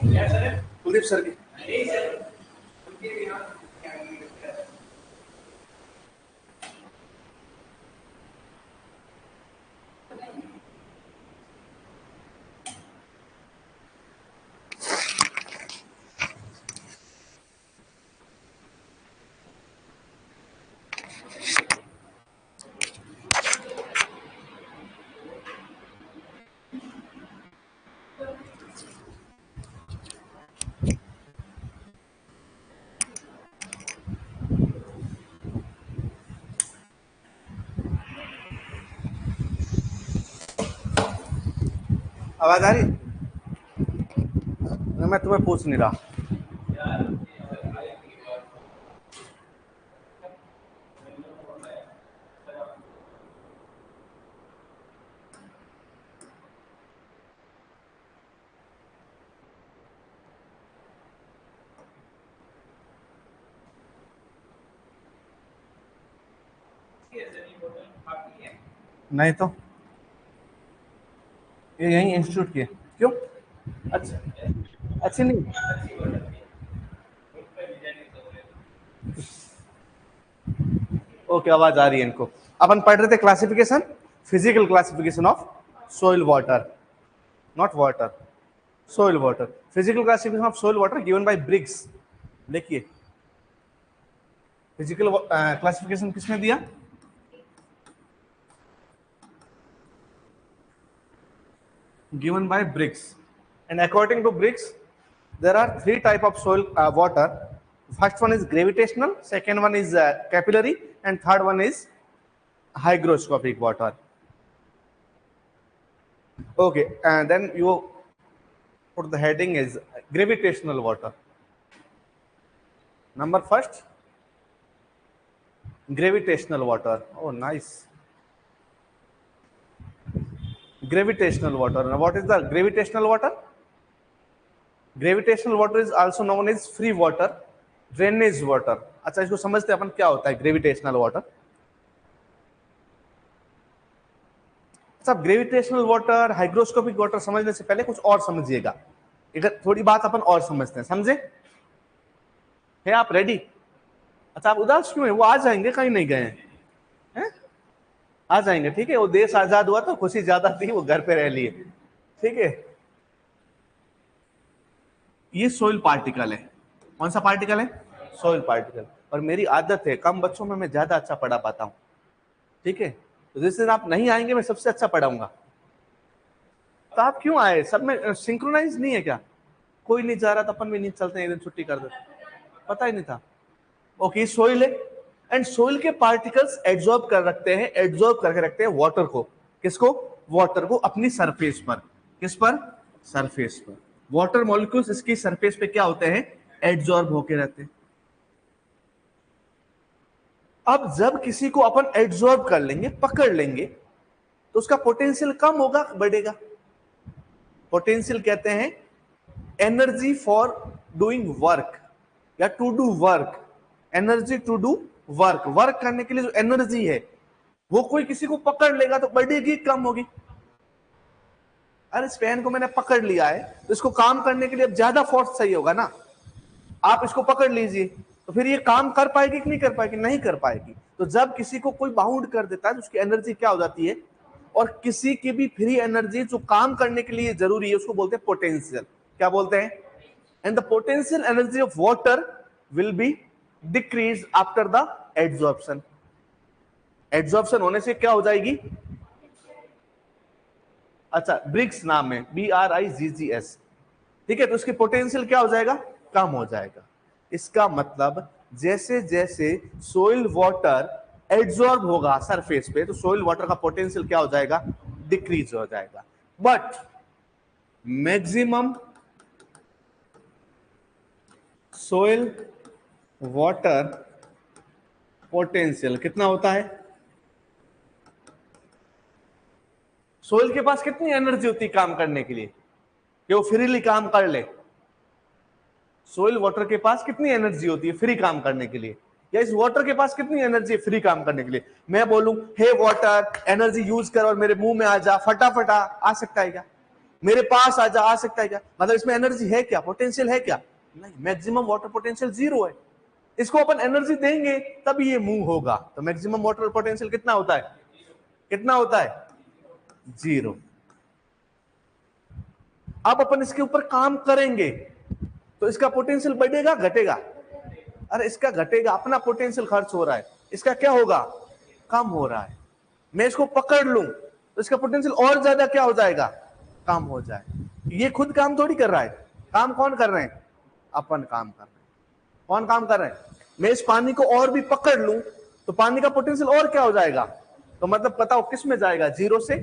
Kuldeep sir की। आवाज आ रही? मैं तुम्हें पूछ नहीं रहा। नहीं तो ये यही इंस्टीट्यूट की है। क्यों? अच्छा, अच्छी नहीं? ओके, आवाज आ रही है इनको। अपन पढ़ रहे थे classification, physical classification of soil water, not water, soil water. Physical classification of soil water given by Briggs. देखिए, फिजिकल क्लासिफिकेशन किसने दिया? Given by Briggs. And according to Briggs, there are three type of soil water. First one is gravitational, second one is capillary, and third one is hygroscopic water. Okay, and then you put the heading is gravitational water. Number first, gravitational water. Oh, nice. Gravitational water. Now, what is the gravitational water? Gravitational water is also known as free water, drainage water. अच्छा, इसको समझते हैं अपन क्या होता है gravitational water. अच्छा, gravitational water, hygroscopic water समझने से पहले कुछ और समझिएगा। इधर थोड़ी बात अपन और समझते हैं, समझे? है आप रेडी? अच्छा, आप उदास क्यों है? वो आ जाएंगे, कहीं नहीं गए हैं, आ जाएंगे, ठीक है। वो देश आजाद हुआ तो खुशी ज्यादा थी, वो घर पे रह लिए, ठीक है। ये सोइल पार्टिकल है। कौन सा पार्टिकल है? Soil particle. और मेरी आदत है कम बच्चों में मैं ज्यादा अच्छा पढ़ा पाता हूं, ठीक है। तो जिस दिन आप नहीं आएंगे मैं सबसे अच्छा पढ़ाऊंगा। तो आप क्यों आए? सब में सिंक्रोनाइज नहीं है क्या? कोई नहीं जा रहा तो अपन भी नहीं चलते, एक दिन छुट्टी कर देते, पता ही नहीं था। ओके, सोइल है एंड सोइल के पार्टिकल्स एब्जॉर्ब कर रखते हैं, एब्जॉर्ब करके रखते हैं वाटर को। किसको? वाटर को अपनी सरफेस पर। किस पर? सरफेस पर। वाटर मॉलिक्यूल्स इसकी सरफेस पे क्या होते हैं? एब्जॉर्ब होके रहते हैं। अब जब किसी को अपन एब्जॉर्ब कर लेंगे, पकड़ लेंगे, तो उसका पोटेंशियल कम होगा, बढ़ेगा? पोटेंशियल कहते हैं एनर्जी फॉर डूइंग वर्क या to do work. Energy to do work, work करने के लिए जो एनर्जी है वो कोई किसी को पकड़ लेगा तो बढ़ेगी, कम होगी? अरे इस पेन को मैंने पकड़ लिया है तो इसको काम करने के लिए अब ज्यादा फोर्स चाहिए होगा ना। आप इसको पकड़ लीजिए तो फिर ये काम कर पाएगी कि नहीं कर पाएगी? नहीं कर पाएगी। तो जब किसी को कोई बाउंड कर देता है तो उसकी एनर्जी क्या हो जाती है? और किसी की भी फ्री एनर्जी जो काम करने के लिए जरूरी है उसको बोलते हैं पोटेंशियल। क्या बोलते हैं? And the potential energy of water will be decrease after the absorption. Absorption होने से क्या हो जाएगी? अच्छा, ब्रिग्स नाम है, BRIGGS, ठीक है। तो उसकी पोटेंशियल क्या हो जाएगा? कम हो जाएगा। इसका मतलब जैसे जैसे सोइल वाटर एब्जॉर्ब होगा सरफेस पे तो सोइल वाटर का पोटेंशियल क्या हो जाएगा? डिक्रीज हो जाएगा। But maximum soil water potential कितना होता है? सोइल के पास कितनी एनर्जी होती है काम करने के लिए कि वो फ्रीली काम कर ले? सोइल वाटर के पास कितनी एनर्जी होती है फ्री काम करने के लिए? या इस वाटर के पास कितनी एनर्जी है फ्री काम करने के लिए? मैं बोलूं हे वाटर एनर्जी यूज कर और मेरे मुंह में आ जा, फटाफट आ सकता है क्या? मेरे पास आ सकता है क्या? मतलब इसमें एनर्जी है क्या, पोटेंशियल है क्या? नहीं, मैक्सिमम वाटर पोटेंशियल 0 है। इसको अपन एनर्जी देंगे तभी ये मूव होगा। तो मैक्सिमम वाटर पोटेंशियल कितना होता है? कितना होता है? 0। अब अपन इसके ऊपर काम करेंगे तो इसका पोटेंशियल बढ़ेगा घटेगा? अरे इसका घटेगा, अपना पोटेंशियल खर्च हो रहा है, इसका क्या होगा? कम हो रहा है। मैं इसको पकड़ लूं तो इसका पोटेंशियल और ज्यादा क्या हो जाएगा? कम हो जाए। ये खुद काम थोड़ी कर रहा है, काम कौन कर रहे हैं? अपन काम कर रहे हैं। कौन काम कर रहे हैं? मैं इस पानी को और भी पकड़ लूं तो पानी का पोटेंशियल और क्या हो जाएगा? तो मतलब बताओ किस में जाएगा? 0 से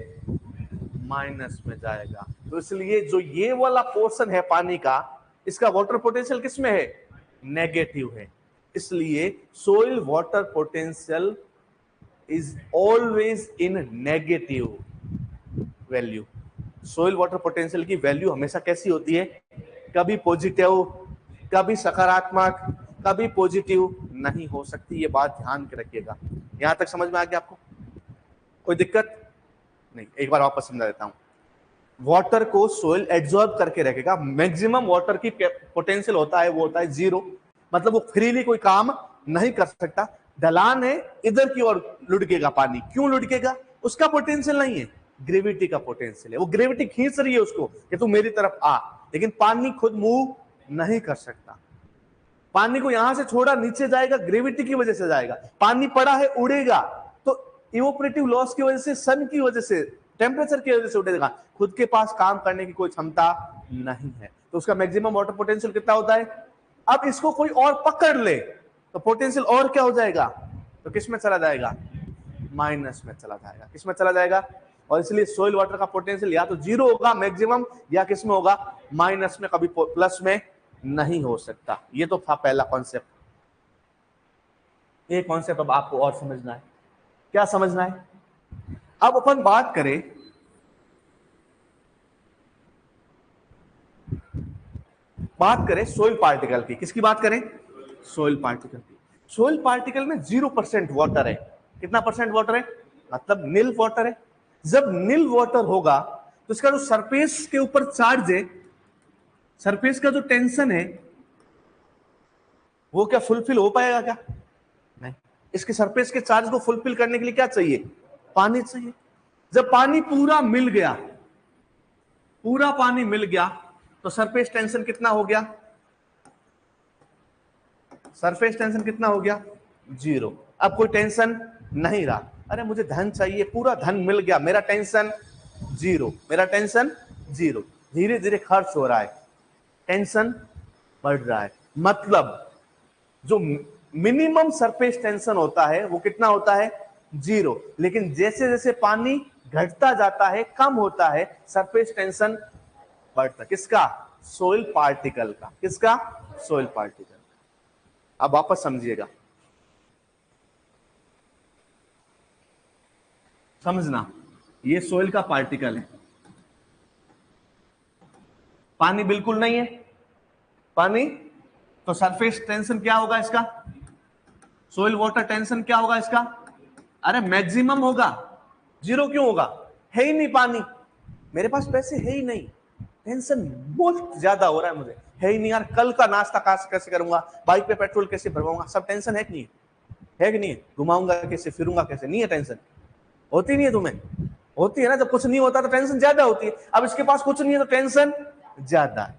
माइनस में जाएगा। तो इसलिए जो ये वाला पोर्शन है पानी का, इसका वाटर पोटेंशियल किस में है? नेगेटिव है। इसलिए soil water potential is always in negative value. Soil water potential की वैल्यू हमेशा कैसी होती है? कभी पॉजिटिव, कभी सकारात्मक, कभी पॉजिटिव नहीं हो सकती। ये बात ध्यान के रखिएगा। यहां तक समझ में आ गया आपको? कोई दिक्कत नहीं? एक बार वापस समझा देता हूं। वाटर को सोइल एब्जॉर्ब करके रखेगा। मैक्सिमम वाटर की पोटेंशियल होता है वो होता है 0, मतलब वो फ्रीली कोई काम नहीं कर सकता। ढलान है, इधर की ओर लुढ़केगा पानी। क्यों लुढ़केगा? उसका पोटेंशियल नहीं है, ग्रेविटी का पोटेंशियल है। वो ग्रेविटी खींच रही है उसको कि तू मेरी तरफ आ, लेकिन पानी खुद मूव नहीं कर सकता। पानी को यहां से छोड़ा, नीचे जाएगा, ग्रेविटी की वजह से जाएगा। पानी पड़ा है, उड़ेगा तो इवोपरेटिव लॉस की वजह से, सन की वजह से, टेम्परेचर की वजह से उड़ेगा। खुद के पास काम करने की कोई क्षमता नहीं है। तो उसका मैक्सिमम वाटर पोटेंशियल कितना होता है? अब इसको कोई और पकड़ ले तो पोटेंशियल और क्या हो जाएगा? तो किस में चला जाएगा? माइनस में चला जाएगा। किस में चला जाएगा? और इसलिए सोइल वाटर का पोटेंशियल या तो 0 होगा मैक्सिमम, या किस में होगा? माइनस में, कभी प्लस में नहीं हो सकता। ये तो था पहला कॉन्सेप्ट। ये कॉन्सेप्ट अब आपको और समझना है। क्या समझना है? अब अपन बात करें सोइल पार्टिकल की। किसकी बात करें? सोइल पार्टिकल की। सोइल पार्टिकल में 0% वाटर है। कितना परसेंट वाटर है? मतलब नील वाटर है। जब नील वाटर होगा तो इसका जो सरफेस के ऊपर चार्ज है, सरफेस का जो टेंशन है, वो क्या फुलफिल हो पाएगा? क्या नहीं। इसके सरफेस के चार्ज को फुलफिल करने के लिए क्या चाहिए? पानी चाहिए। जब पानी पूरा मिल गया, पूरा पानी मिल गया तो सरफेस टेंशन कितना हो गया? सरफेस टेंशन कितना हो गया? 0। अब कोई टेंशन नहीं रहा। अरे मुझे धन चाहिए, पूरा धन मिल गया, मेरा टेंशन 0, मेरा टेंशन 0। धीरे धीरे खर्च हो रहा है, टेंशन बढ़ रहा है। मतलब जो मिनिमम सरफेस टेंशन होता है वो कितना होता है? 0। लेकिन जैसे जैसे पानी घटता जाता है, कम होता है, सरफेस टेंशन बढ़ता। किसका? सोइल पार्टिकल का। किसका? Soil particle. अब वापस समझिएगा, समझना। ये सोइल का पार्टिकल है, पानी बिल्कुल नहीं है। पानी तो सरफेस टेंशन क्या होगा इसका? सोइल वाटर टेंशन क्या होगा इसका? अरे मैक्सिमम होगा। 0 क्यों होगा? है ही नहीं पानी, मेरे पास पैसे है ही नहीं, टेंशन बहुत ज्यादा हो रहा है मुझे, है ही नहीं यार, कल का नाश्ता कैसे करूंगा, बाइक पे पेट्रोल कैसे भरवाऊंगा, सब टेंशन है कि नहीं है? कि नहीं है? घुमाऊंगा कैसे, फिरूंगा कैसे? नहीं है टेंशन? होती नहीं है तुम्हें? होती है ना। जब कुछ नहीं होता तो टेंशन ज्यादा होती है। अब इसके पास कुछ नहीं है तो टेंशन ज्यादा है।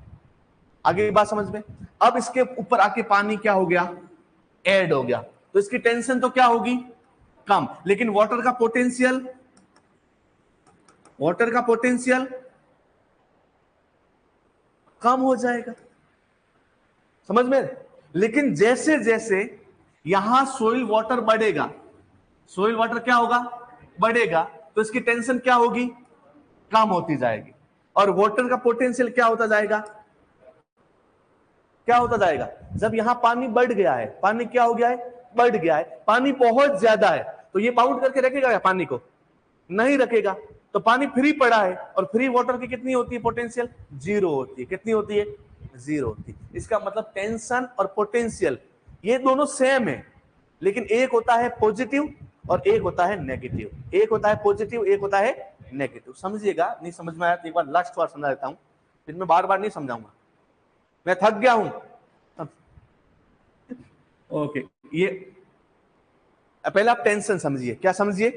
आगे की बात समझ में? अब इसके ऊपर आके पानी क्या हो गया? ऐड हो गया, तो इसकी टेंशन तो क्या होगी? कम। लेकिन वाटर का पोटेंशियल, वाटर का पोटेंशियल कम हो जाएगा। समझ में? लेकिन जैसे जैसे यहां सोइल वाटर बढ़ेगा, सोइल वाटर क्या होगा? बढ़ेगा, तो इसकी टेंशन क्या होगी? कम होती जाएगी। और वाटर का पोटेंशियल क्या होता जाएगा? क्या होता जाएगा? जब यहां पानी बढ़ गया है, पानी क्या हो गया है? बढ़ गया है, पानी बहुत ज्यादा है, तो ये बाउंड करके रखेगा क्या पानी को? नहीं रखेगा। तो पानी फ्री पड़ा है, और फ्री वाटर की कितनी होती है पोटेंशियल? 0 होती है। कितनी होती है? 0 होती है। इसका मतलब टेंशन और पोटेंशियल ये दोनों सेम है, लेकिन एक होता है पॉजिटिव और एक होता है नेगेटिव। एक होता है पॉजिटिव, एक होता है नेगेटिव। समझिएगा, नहीं समझ में आया तो एक बार लास्ट बार समझा देता हूं, फिर मैं बार बार नहीं समझाऊंगा, मैं थक गया हूं। ओके, ये पहले आप टेंशन समझिए। क्या समझिए?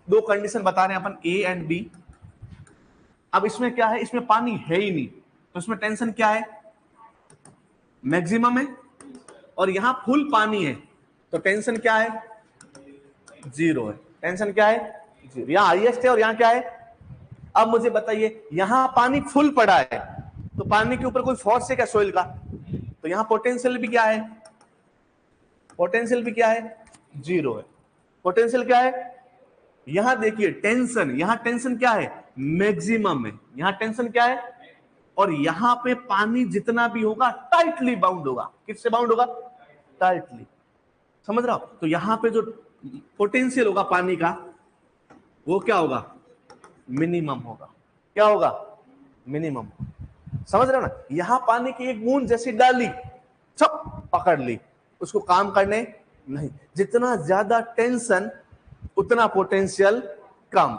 दो कंडीशन बता रहे हैं अपन, ए एंड बी। अब इसमें क्या है, इसमें पानी है ही नहीं, तो इसमें टेंशन क्या है? मैक्सिमम है। और यहां फुल पानी है, तो टेंशन क्या है? जीरो है। टेंशन क्या है? जीरो। यहां हाईएस्ट है और यहां क्या है? अब मुझे बताइए, यहां पानी फुल पड़ा है, तो पानी के ऊपर कोई फोर्स है क्या सोइल का? तो यहां पोटेंशियल भी क्या है? पोटेंशियल भी क्या है? जीरो है। पोटेंशियल क्या है? यहां देखिए टेंशन, यहां टेंशन क्या है? मैक्सिमम है। यहां टेंशन क्या है? और यहां पे पानी जितना भी होगा टाइटली बाउंड होगा। किससे बाउंड होगा? टाइटली। समझ रहा हो? तो यहां पे जो पोटेंशियल होगा पानी का, वो क्या होगा? मिनिमम होगा। क्या होगा? मिनिमम। समझ रहे हो ना? यहां पानी की एक बूंद जैसी डाली, सब पकड़ ली, उसको काम करने नहीं। जितना ज्यादा टेंशन उतना पोटेंशियल कम,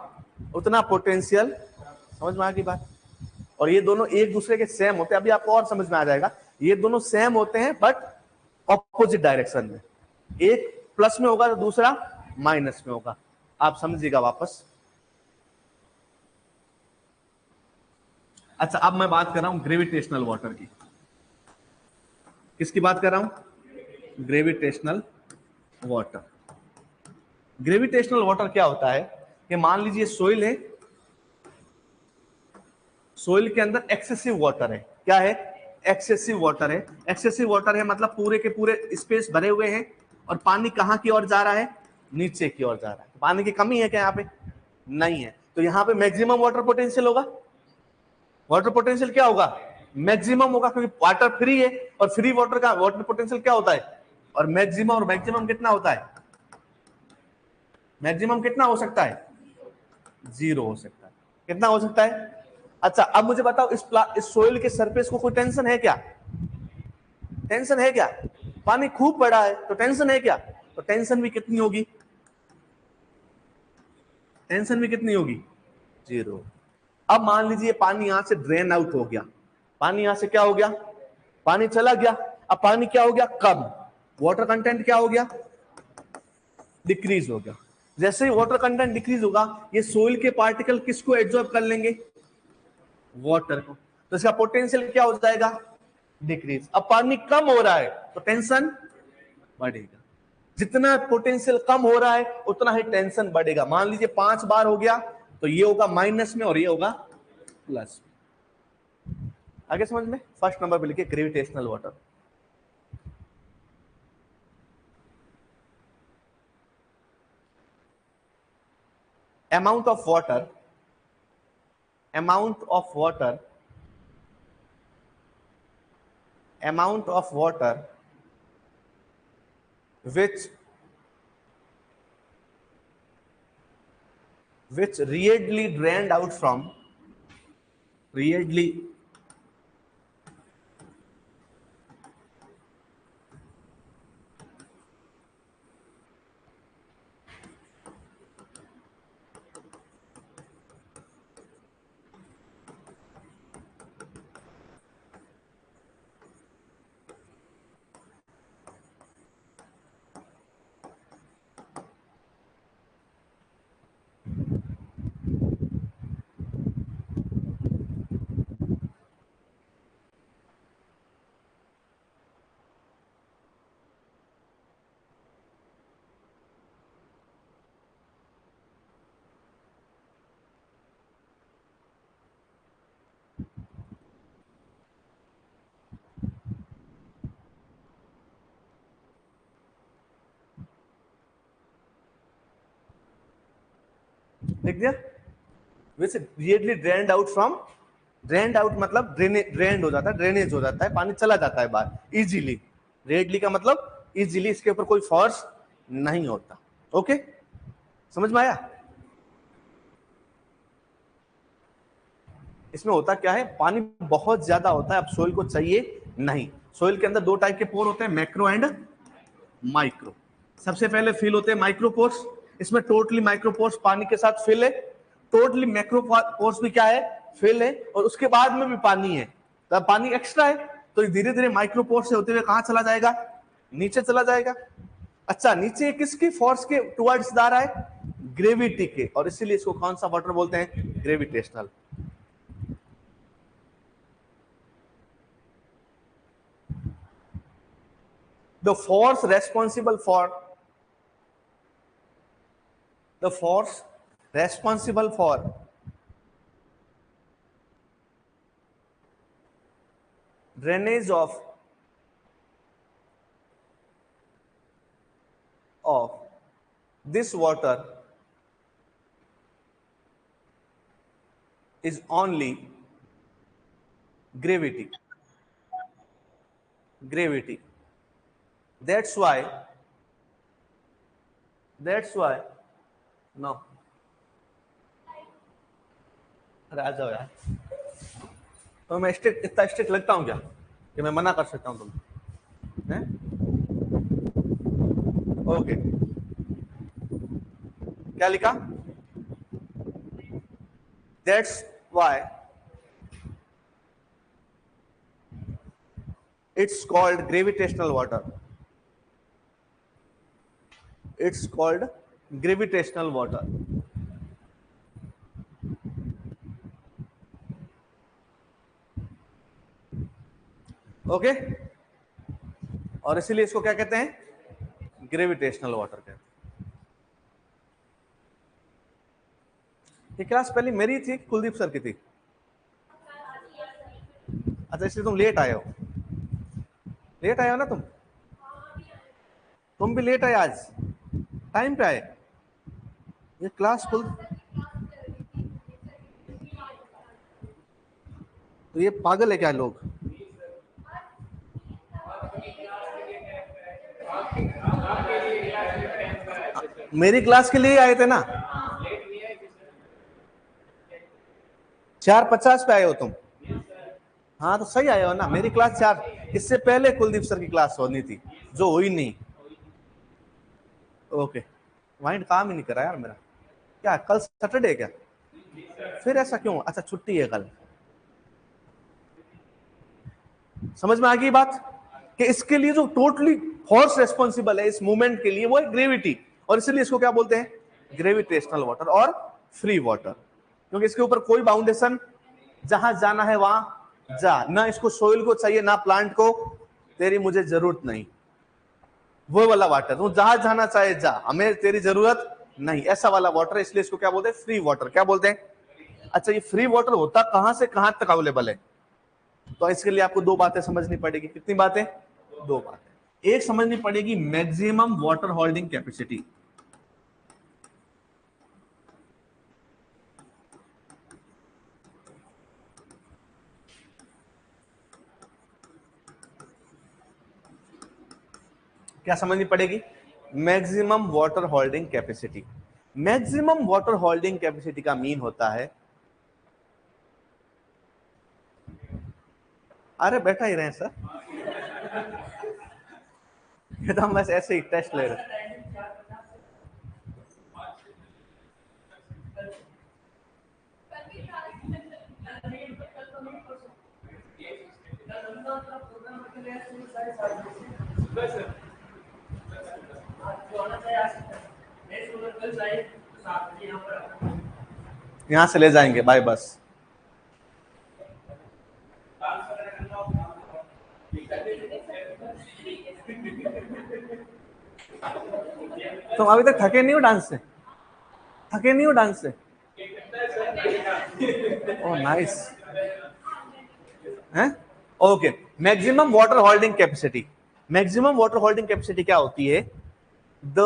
उतना पोटेंशियल। समझ में आ गई बात? और ये दोनों एक दूसरे के सेम होते हैं, अभी आपको और समझ में आ जाएगा। ये दोनों सेम होते हैं बट ऑपोजिट डायरेक्शन में। एक प्लस में होगा तो दूसरा माइनस में होगा। आप समझिएगा वापस। अच्छा, अब मैं बात कर रहा हूं ग्रेविटेशनल वाटर की। किसकी बात कर रहा हूं? Gravitational water. ग्रेविटेशनल वाटर क्या होता है कि मान लीजिए सोइल है, सोइल के अंदर एक्सेसिव वाटर है। क्या है? एक्सेसिव वाटर है। एक्सेसिव वाटर है मतलब पूरे के पूरे स्पेस भरे हुए हैं, और पानी कहां की ओर जा रहा है? नीचे की ओर जा रहा है। पानी की कमी है क्या यहाँ पे? नहीं है। तो यहाँ पे मैक्सिमम वाटर पोटेंशियल होगा। वाटर पोटेंशियल क्या होगा? मैक्सिमम होगा, क्योंकि वाटर फ्री है, और फ्री वाटर का वाटर पोटेंशियल क्या होता है? और मैक्सिमम कितना होता है? मैक्सिमम कितना हो सकता है? जीरो हो सकता है। कितना हो सकता है? अच्छा, अब मुझे बताओ, इस सोइल के सरफेस को कोई टेंशन है क्या? टेंशन है क्या? पानी खूब पड़ा है तो टेंशन है क्या? तो टेंशन भी कितनी होगी? टेंशन भी कितनी होगी? जीरो। अब मान लीजिए पानी यहां से ड्रेन आउट हो गया। पानी यहां से क्या हो गया? पानी चला गया। अब पानी क्या हो गया? कम। वाटर कंटेंट क्या हो गया? डिक्रीज हो गया। जैसे ही वाटर कंटेंट डिक्रीज होगा, ये सोइल के पार्टिकल किसको एब्जॉर्ब कर लेंगे? वाटर को। तो इसका पोटेंशियल क्या हो जाएगा? डिक्रीज। अब पानी कम हो रहा है तो टेंशन बढ़ेगा। जितना पोटेंशियल कम हो रहा है उतना ही टेंशन बढ़ेगा। मान लीजिए 5 बार हो गया, तो ये होगा माइनस में और ये होगा प्लस में। आगे समझ में? फर्स्ट नंबर पे लिखिए gravitational water. amount of water amount of water amount of water which readily drained out from readily लिख दिया, which readily drained out from, drained out मतलब ड्रेन्ड हो जाता है, ड्रेनेज हो जाता है, पानी चला जाता है बाहर इजीली। रेडली का मतलब इजीली, इसके ऊपर कोई फोर्स नहीं होता। ओके, समझ में आया? इसमें होता क्या है, पानी बहुत ज्यादा होता है, अब सोइल को चाहिए नहीं। सोइल के अंदर दो टाइप के पोर होते हैं, मैक्रो एंड माइक्रो। सबसे पहले फिल होते हैं माइक्रोपोर्स। इसमें टोटली माइक्रोपोर्स पानी के साथ फिल है, टोटली मैक्रोपोर्स भी क्या है, फिल है, और उसके बाद में भी पानी है, तो पानी एक्स्ट्रा है, तो धीरे धीरे माइक्रोपोर्स से होते हुए कहां चला जाएगा, नीचे चला जाएगा। अच्छा, नीचे किसकी फोर्स के टुवर्ड्स जा रहा है, ग्रेविटी के, और इसीलिए इसको कौन सा वाटर बोलते हैं, gravitational. The force responsible for drainage of this water is only gravity. That's why no, अरे आ जाओ यार, तो मैं इतना स्ट्रिक्ट लगता हूं क्या कि मैं मना कर सकता हूं तुम्हें? ओके, क्या लिखा, that's why it's called gravitational water. It's called gravitational water. Okay, और इसीलिए इसको क्या कहते हैं, ग्रेविटेशनल वाटर कहते हैं। ये क्लास पहले मेरी थी, कुलदीप सर की थी? अच्छा, इसलिए तुम लेट आए हो ना तुम भी लेट आए, आज टाइम पे आए, ये क्लास फुल, तो ये पागल है क्या लोग? मेरी क्लास के लिए आए थे ना, 4:50 पे आए हो तुम? हाँ तो सही आए हो ना, मेरी क्लास 4, इससे पहले कुलदीप सर की क्लास होनी थी, जो हुई नहीं। ओके, माइंड काम ही नहीं कर रहा यार मेरा। क्या कल सैटरडे क्या? फिर ऐसा क्यों? अच्छा, छुट्टी है कल। समझ में आ गई बात कि इसके लिए जो टोटली फोर्स रेस्पॉन्सिबल है इस मूवमेंट के लिए, वो है ग्रेविटी, और इसलिए इसको क्या बोलते हैं, ग्रेविटेशनल वाटर और फ्री वाटर, क्योंकि इसके ऊपर कोई बाउंडेशन, जहां जाना है वहां जा, ना इसको सोइल को चाहिए ना प्लांट को, तेरी मुझे जरूरत नहीं, वो वाला वाटर, तू जहां जाना चाहे जा, हमें तेरी जरूरत नहीं, ऐसा वाला वाटर है, इसलिए इसको क्या बोलते हैं, फ्री वाटर। क्या बोलते हैं? अच्छा, ये फ्री वाटर होता कहां से कहां तक अवेलेबल है? तो इसके लिए आपको दो बातें समझनी पड़ेगी। कितनी बातें? दो बातें। एक समझनी पड़ेगी मैक्सिमम वाटर होल्डिंग कैपेसिटी, क्या समझनी पड़ेगी? Maximum water holding capacity. Maximum water holding capacity का मीन होता है, अरे बैठा ही रहे सर, ये तो हम बस ऐसे ही टेस्ट ले रहे। यहां से ले जाएंगे बाय बस। तुम अभी तक थके नहीं हो डांस से? थके नहीं हो डांस से? ओह नाइस, हैं? Okay, maximum water holding capacity. Maximum water holding capacity क्या होती है? The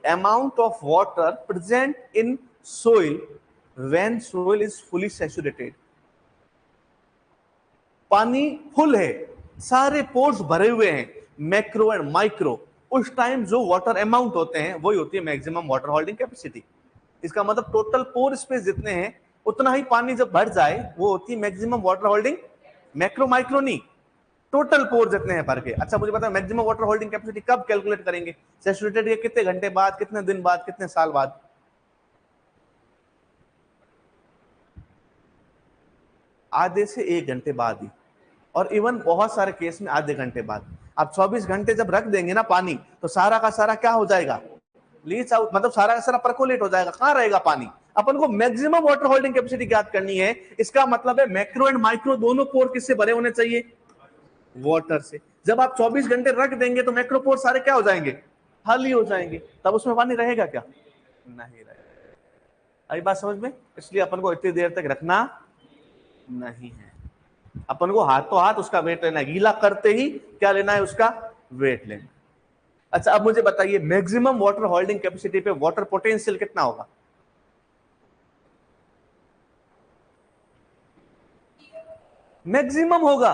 amount of water present in soil when soil is fully saturated. पानी फुल है, सारे पोर्स भरे हुए हैं, मैक्रो एंड माइक्रो, उस टाइम जो वाटर अमाउंट होते हैं वही होती है मैक्सिमम वाटर होल्डिंग कैपेसिटी। इसका मतलब टोटल पोर स्पेस जितने हैं उतना ही पानी जब भर जाए वो होती है maximum water holding, macro micro नहीं, टोटल पोर जितने हैं भर के। अच्छा मुझे पता है मैक्सिमम वाटर होल्डिंग कैपेसिटी कब कैलकुलेट करेंगे? सैचुरेटेड के कितने घंटे बाद, कितने दिन बाद, कितने साल बाद? आधे से 1 घंटे बाद ही, और इवन बहुत सारे केस में आधे घंटे बाद। आप 24 घंटे जब रख देंगे ना पानी, तो सारा का सारा क्या हो जाएगा, लीच आउट, मतलब सारा का सारा परकोलेट हो जाएगा। कहां रहेगा पानी? अपन को मैक्सिमम वाटर होल्डिंग कैपेसिटी ज्ञात करनी है। इसका मतलब है मैक्रो एंड माइक्रो दोनों पोर किससे भरे होने चाहिए? वाटर से। जब आप 24 घंटे रख देंगे तो मैक्रो पोर सारे क्या हो जाएंगे? खाली हो जाएंगे। तब उसमें पानी रहेगा क्या? नहीं रहेगा। आई बात समझ में? इसलिए अपन को इतनी देर तक रखना नहीं है। अपन को हाथों हाथ उसका वेट लेना है, गीला करते ही क्या लेना है? उसका वेट लेना। अच्छा, अब मुझे बताइए मैक्सिमम वाटर होल्डिंग कैपेसिटी पे वाटर पोटेंशियल कितना होगा? मैक्सिमम होगा,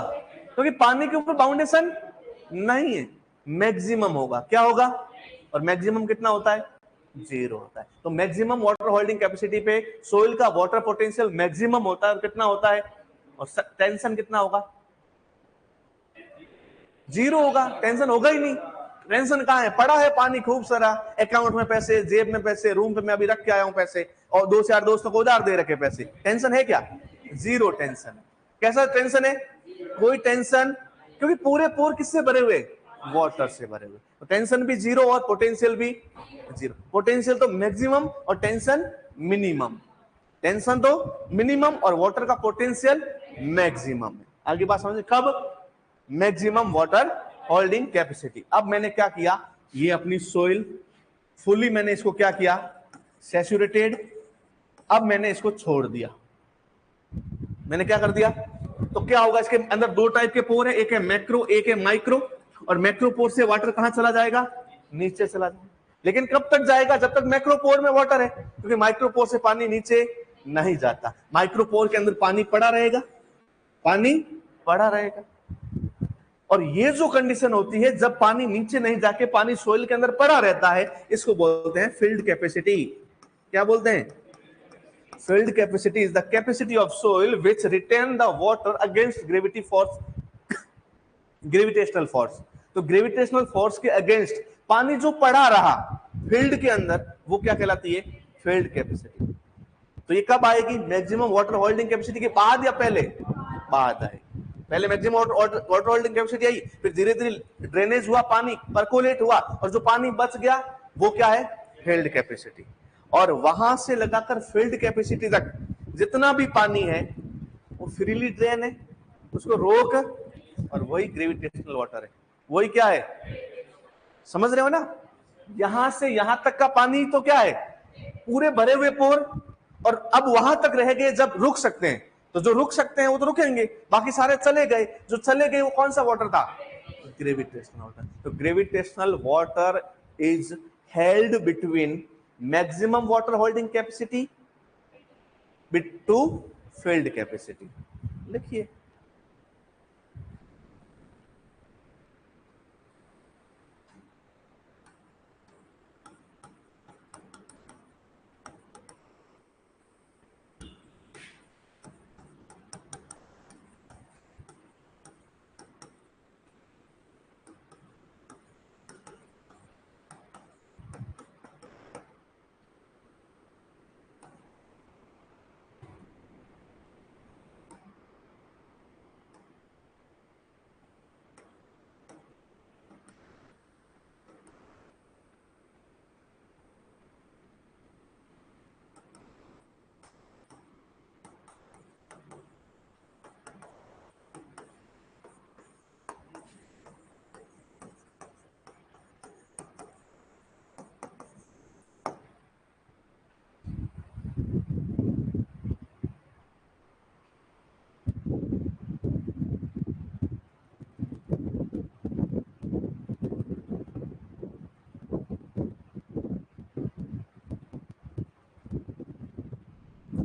क्योंकि पानी के ऊपर बाउंडेशन नहीं है। मैक्सिमम होगा, क्या होगा? और मैक्सिमम कितना होता है? 0 होता है। तो मैक्सिमम वाटर होल्डिंग कैपेसिटी पे सोइल का वाटर पोटेंशियल मैक्सिमम होता है। और कितना होता है? और टेंशन कितना होगा? 0 होगा। टेंशन होगा ही नहीं। टेंशन कहां है? पड़ा है पानी खूब सारा, अकाउंट में पैसे, जेब में पैसे, रूम पे मैं अभी रख के आया हूं पैसे, और 2-4 दोस्तों को उधार दे रखे पैसे। टेंशन है क्या? 0 टेंशन। कैसा टेंशन है? कोई टेंशन, क्योंकि पूरे पोर किससे भरे हुए? वाटर से भरे हुए। तो टेंशन भी 0 और पोटेंशियल भी 0। पोटेंशियल तो मैक्सिमम और टेंशन मिनिमम। टेंशन तो मिनिमम और वाटर का पोटेंशियल मैक्सिमम है। आगे बात समझ? कब? Maximum water holding capacity. अब मैंने क्या किया, ये अपनी सोइल फुली मैंने इसको क्या किया? सैचुरेटेड। अब मैंने इसको छोड़ दिया। मैंने क्या कर दिया? तो क्या होगा? इसके अंदर 2 टाइप के पोर है, एक है मैक्रो, एक है माइक्रो। और मैक्रो पोर से वाटर कहां चला जाएगा? नीचे चला जाएगा। लेकिन कब तक जाएगा? जब तक मैक्रो पोर में वाटर है, क्योंकि माइक्रो पोर से पानी नीचे नहीं जाता। माइक्रो पोर के अंदर पानी पड़ा रहेगा, पानी पड़ा रहेगा। और ये जो कंडीशन होती है जब पानी नीचे नहीं जाके पानी सोइल के अंदर पड़ा रहता है, इसको बोलते हैं फील्ड कैपेसिटी। क्या बोलते हैं? Field capacity is the capacity of soil which retain the water against gravity force, gravitational force. तो ग्रेविटेशनल फोर्स के अगेंस्ट पानी जो पड़ा रहा फील्ड के अंदर, वो क्या कहलाती है? Field capacity. तो ये कब आएगी? मैक्सिमम वाटर होल्डिंग कैपेसिटी के बाद या पहले? बाद आएगी। पहले maximum water holding capacity I, फिर धीरे धीरे ड्रेनेज हुआ, पानी परकोलेट हुआ, और जो पानी बच गया वो क्या है? Field capacity. और वहां से लगाकर फील्ड कैपेसिटी तक जितना भी पानी है वो फ्रीली ड्रेन है, उसको रोक, और वही ग्रेविटेशनल वाटर है। वही क्या है? समझ रहे हो ना? यहां से यहां तक का पानी तो क्या है? पूरे भरे हुए पोर, और अब वहां तक रह गए जब रुक सकते हैं। तो जो रुक सकते हैं वो तो रुकेंगे, बाकी सारे चले गए। जो चले गए वो कौन सा वाटर था? Gravitational water. तो gravitational water is held between maximum water holding capacity to field capacity. लिखिए।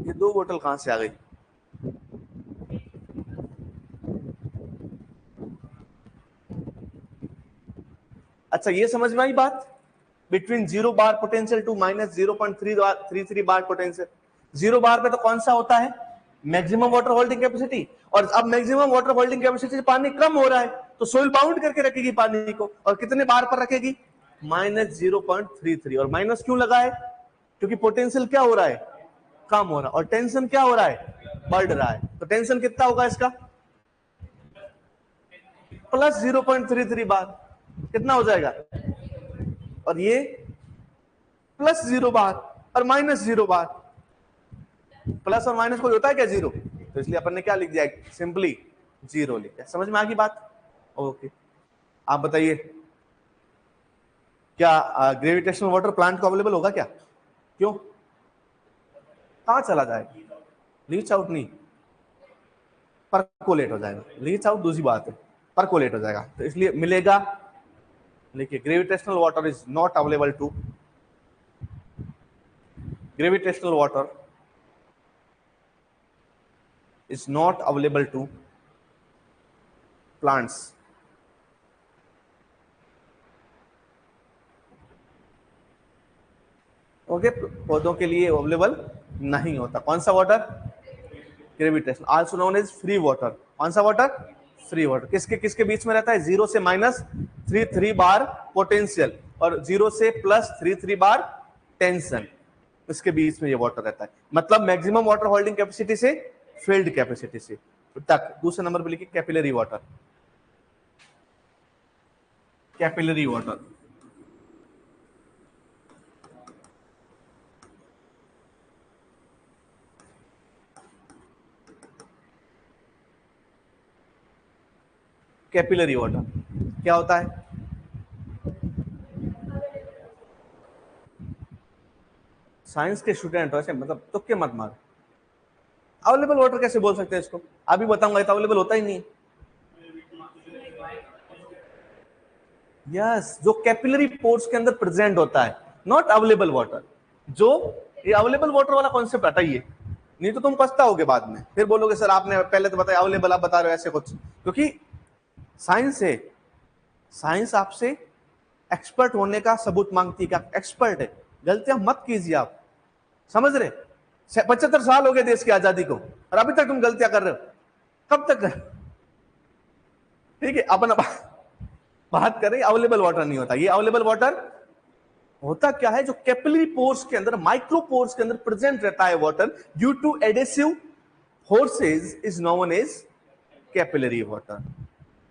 ये 2 बोतल कहां से आ गई? अच्छा, ये समझ में आई बात? Between 0 bar potential to minus 0.33 bar potential. 0 bar पे तो कौन सा होता है? Maximum water holding capacity. और अब मैक्सिमम वाटर होल्डिंग कैपेसिटी से पानी कम हो रहा है, तो सोइल बाउंड करके रखेगी पानी को, और कितने बार पर रखेगी? -0.33। और माइनस क्यों लगा है? क्योंकि पोटेंशियल क्या हो रहा है? कम हो रहा है। और टेंशन क्या हो रहा है? बढ़ रहा है, तो टेंशन कितना होगा इसका, प्लस 0.33 बार, कितना हो जाएगा, और ये प्लस 0 बार और माइनस 0 बार, प्लस और माइनस कोई होता है क्या जीरो, तो इसलिए अपन ने क्या लिख दिया, सिंपली 0 लिख दिया। समझ में आ गई बात, ओके। आप बताइए क्या ग्रेविटेशनल वाटर प्लांट को अवेलेबल होगा क्या, क्यों, कहां चला जाएगा, लीच आउट नहीं, परकोलेट हो जाएगा, लीच आउट दूसरी बात है, परकोलेट हो जाएगा, तो इसलिए मिलेगा, देखिए gravitational water is not available to, gravitational water is not available to plants. Okay, पौधों के लिए अवेलेबल नहीं होता। कौन सा water, gravitational, also known as free water. कौन सा वाटर, फ्री वाटर। किसके किसके बीच में रहता है, 0 से -33 बार पोटेंशियल और 0 से +33 बार टेंशन, इसके बीच में ये वाटर रहता है। मतलब मैक्सिमम वाटर होल्डिंग कैपेसिटी से फील्ड कैपेसिटी से तक। दूसरे नंबर पे लिखिए capillary water, capillary water, capillary water क्या होता है, साइंस के स्टूडेंट वैसे मतलब तुक्के मत मार, अवेलेबल वाटर कैसे बोल सकते हैं इसको, अभी बताऊंगा, तो अवेलेबल होता ही नहीं। यस, जो कैपिलरी पोर्स के अंदर प्रेजेंट होता है, नॉट अवेलेबल वाटर। जो ये अवेलेबल वाटर वाला कॉन्सेप्ट हटाइए, नहीं तो तुम पछताओगे बाद में, फिर बोलोगे सर आपने पहले तो बताया अवेलेबल, आप बता रहे हो ऐसे कुछ, क्योंकि साइंस है, साइंस आपसे एक्सपर्ट होने का सबूत मांगती है, एक्सपर्ट है, गलतियां मत कीजिए आप, समझ रहे, 75 साल हो गए देश की आजादी को और अभी तक तुम गलतियां कर रहे हो, कब तक कर, ठीक है। अपन बात करें अवेलेबल वाटर नहीं होता, ये अवेलेबल वाटर होता क्या है, जो कैपिलरी पोर्स के अंदर, माइक्रो पोर्स के अंदर प्रेजेंट रहता है water, due to adhesive forces is known as capillary water.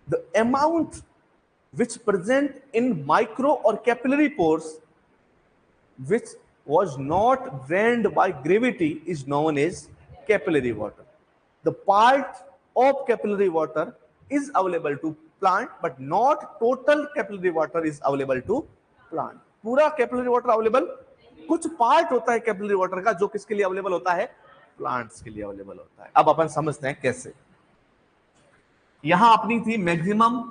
The amount which present in micro or capillary pores which was not drained by gravity is known as capillary water. The part of capillary water is available to plant but not total capillary water is available to plant. पूरा capillary water available, कुछ part होता है capillary water का जो किसके लिए available होता है, प्लांट्स के लिए available होता है। अब अपन समझते हैं कैसे। यहां अपनी थी maximum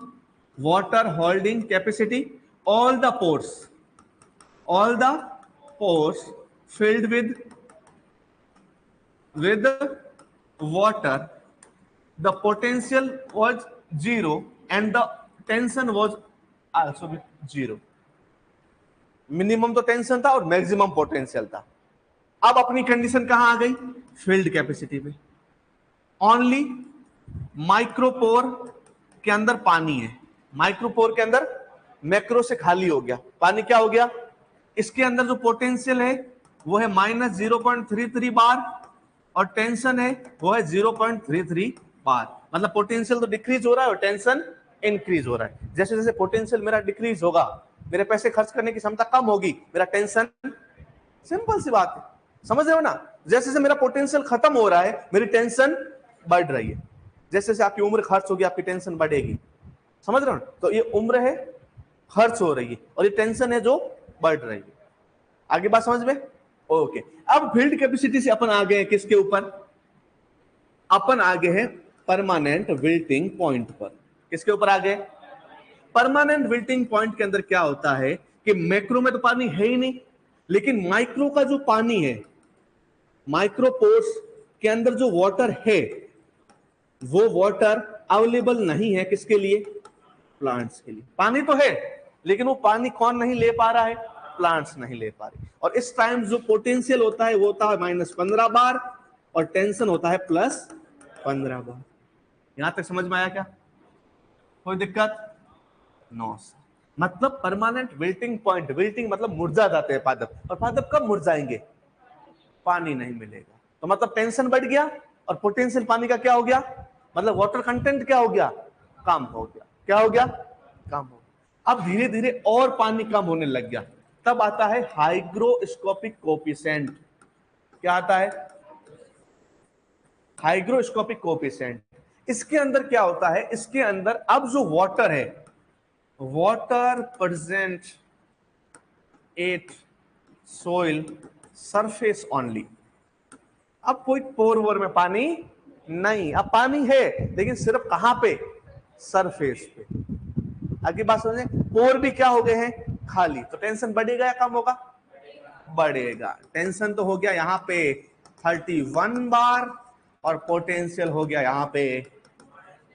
water holding capacity, all the pores filled with water, the potential was 0 and the tension was also 0। Minimum तो टेंशन था और मैक्सिमम पोटेंशियल था। अब अपनी कंडीशन कहां आ गई, फील्ड कैपेसिटी पे। ओनली माइक्रोपोर के अंदर पानी है, माइक्रोपोर के अंदर मैक्रो से खाली हो गया, पानी क्या हो गया, इसके अंदर जो पोटेंशियल है वो है -0.33 बार और टेंशन है वो है 0.33 बार। मतलब पोटेंशियल तो डिक्रीज हो रहा है और टेंशन इंक्रीज हो रहा है। जैसे जैसे पोटेंशियल मेरा डिक्रीज होगा, मेरे पैसे खर्च करने की क्षमता कम होगी, मेरा टेंशन, सिंपल सी बात है, समझ रहे हो ना। जैसे जैसे मेरा पोटेंशियल खत्म हो रहा है, मेरी टेंशन बढ़ रही है। जैसे जैसे आपकी उम्र खर्च होगी, आपकी टेंशन बढ़ेगी, समझ रहे हो। तो ये उम्र है, खर्च हो रही है, और ये टेंशन है जो बढ़ रही है। आगे बात समझ में, ओके। अब फील्ड कैपेसिटी से अपन आ गए किसके ऊपर, अपन आ गए हैं परमानेंट विल्टिंग पॉइंट पर। किसके ऊपर आ गए, परमानेंट विल्टिंग पॉइंट के अंदर क्या होता है कि मैक्रो में तो पानी है ही नहीं, लेकिन माइक्रो का जो पानी है, माइक्रोपोर्स के अंदर जो वाटर है, वो वाटर अवेलेबल नहीं है किसके लिए, प्लांट्स के लिए। पानी तो है लेकिन वो पानी कौन नहीं ले पा रहा है, प्लांट्स नहीं ले पा रहे। और इस टाइम जो पोटेंशियल होता है वो होता है -15 बार और टेंशन होता है +15 बार। यहां तक समझ में आया क्या, कोई दिक्कत, नो। मतलब परमानेंट विल्टिंग पॉइंट, विल्टिंग मतलब मुरझा जाते हैं पादप, और पादप कब मुरझाएंगे, पानी नहीं मिलेगा, तो मतलब टेंशन बढ़ गया और पोटेंशियल पानी का क्या हो गया, मतलब वाटर कंटेंट क्या हो गया, कम हो गया। क्या हो गया, कम हो गया। अब धीरे धीरे और पानी कम होने लग गया, तब आता है हाइग्रोस्कोपिक कोफिशिएंट। क्या आता है, हाइग्रोस्कोपिक कोफिशिएंट। इसके अंदर क्या होता है, इसके अंदर अब जो वाटर है, water present at soil surface only. अब कोई पोर वोर में पानी नहीं, अब पानी है लेकिन सिर्फ कहां पे, सरफेस पे। आगे बात समझे, पोर भी क्या हो गए हैं, खाली। तो टेंशन बढ़ेगा या कम होगा, बढ़ेगा। टेंशन तो हो गया यहां पे 31 बार और पोटेंशियल हो गया यहां पे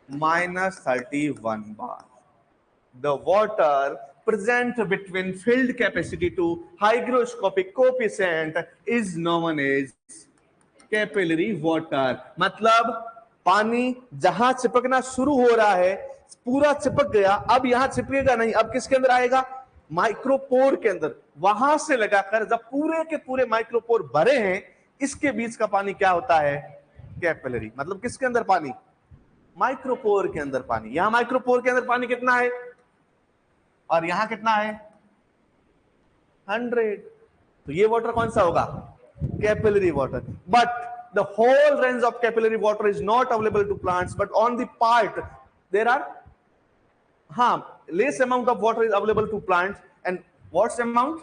-31 बार। The water present between filled capacity to hygroscopic coefficient is known as capillary water. मतलब पानी जहां चिपकना शुरू हो रहा है, पूरा चिपक गया, अब यहां चिपकेगा नहीं, अब किसके अंदर आएगा, माइक्रोपोर के अंदर। वहां से लगाकर जब पूरे के पूरे माइक्रोपोर भरे हैं, इसके बीच का पानी क्या होता है, कैपिलरी। मतलब किसके अंदर पानी, माइक्रोपोर के अंदर पानी। यहां माइक्रोपोर के अंदर पानी कितना है और यहां कितना है, 100। तो ये वाटर कौन सा होगा, capillary water. But the whole range of capillary water is not available to plants, but on the part there are, हाँ, less amount of water is available to plants. And what's amount,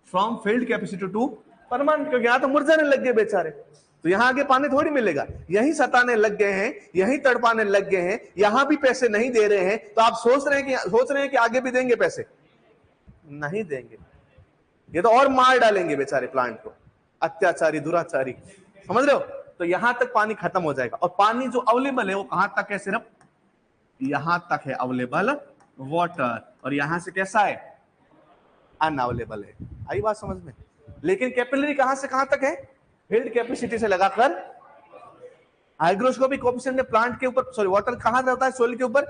from field capacity to permanent. क्योंकि यहां तो मुरझाने लग गए बेचारे, तो यहां आगे पानी थोड़ी मिलेगा, यही सताने लग गए हैं, यही तड़पाने लग गए हैं, यहां भी पैसे नहीं दे रहे हैं। तो आप सोच रहे हैं कि आगे भी देंगे पैसे, नहीं देंगे। ये तो और मार डालेंगे बेचारे प्लांट को, अत्याचारी दुराचारी, समझ रहे हो। तो यहां तक पानी खत्म हो जाएगा, और पानी जो अवेलेबल है वो कहां तक है, सिर्फ यहां तक है अवेलेबल वाटर, और यहां से कैसा है, अनअवेलेबल है। आई बात समझ में। लेकिन कैपिलरी कहां से कहां तक है, फील्ड कैपेसिटी से लगाकर हाइग्रोस्कोपिक कोएफिशिएंट में प्लांट के ऊपर, सॉरी, वाटर कहां रहता है, सोइल के ऊपर,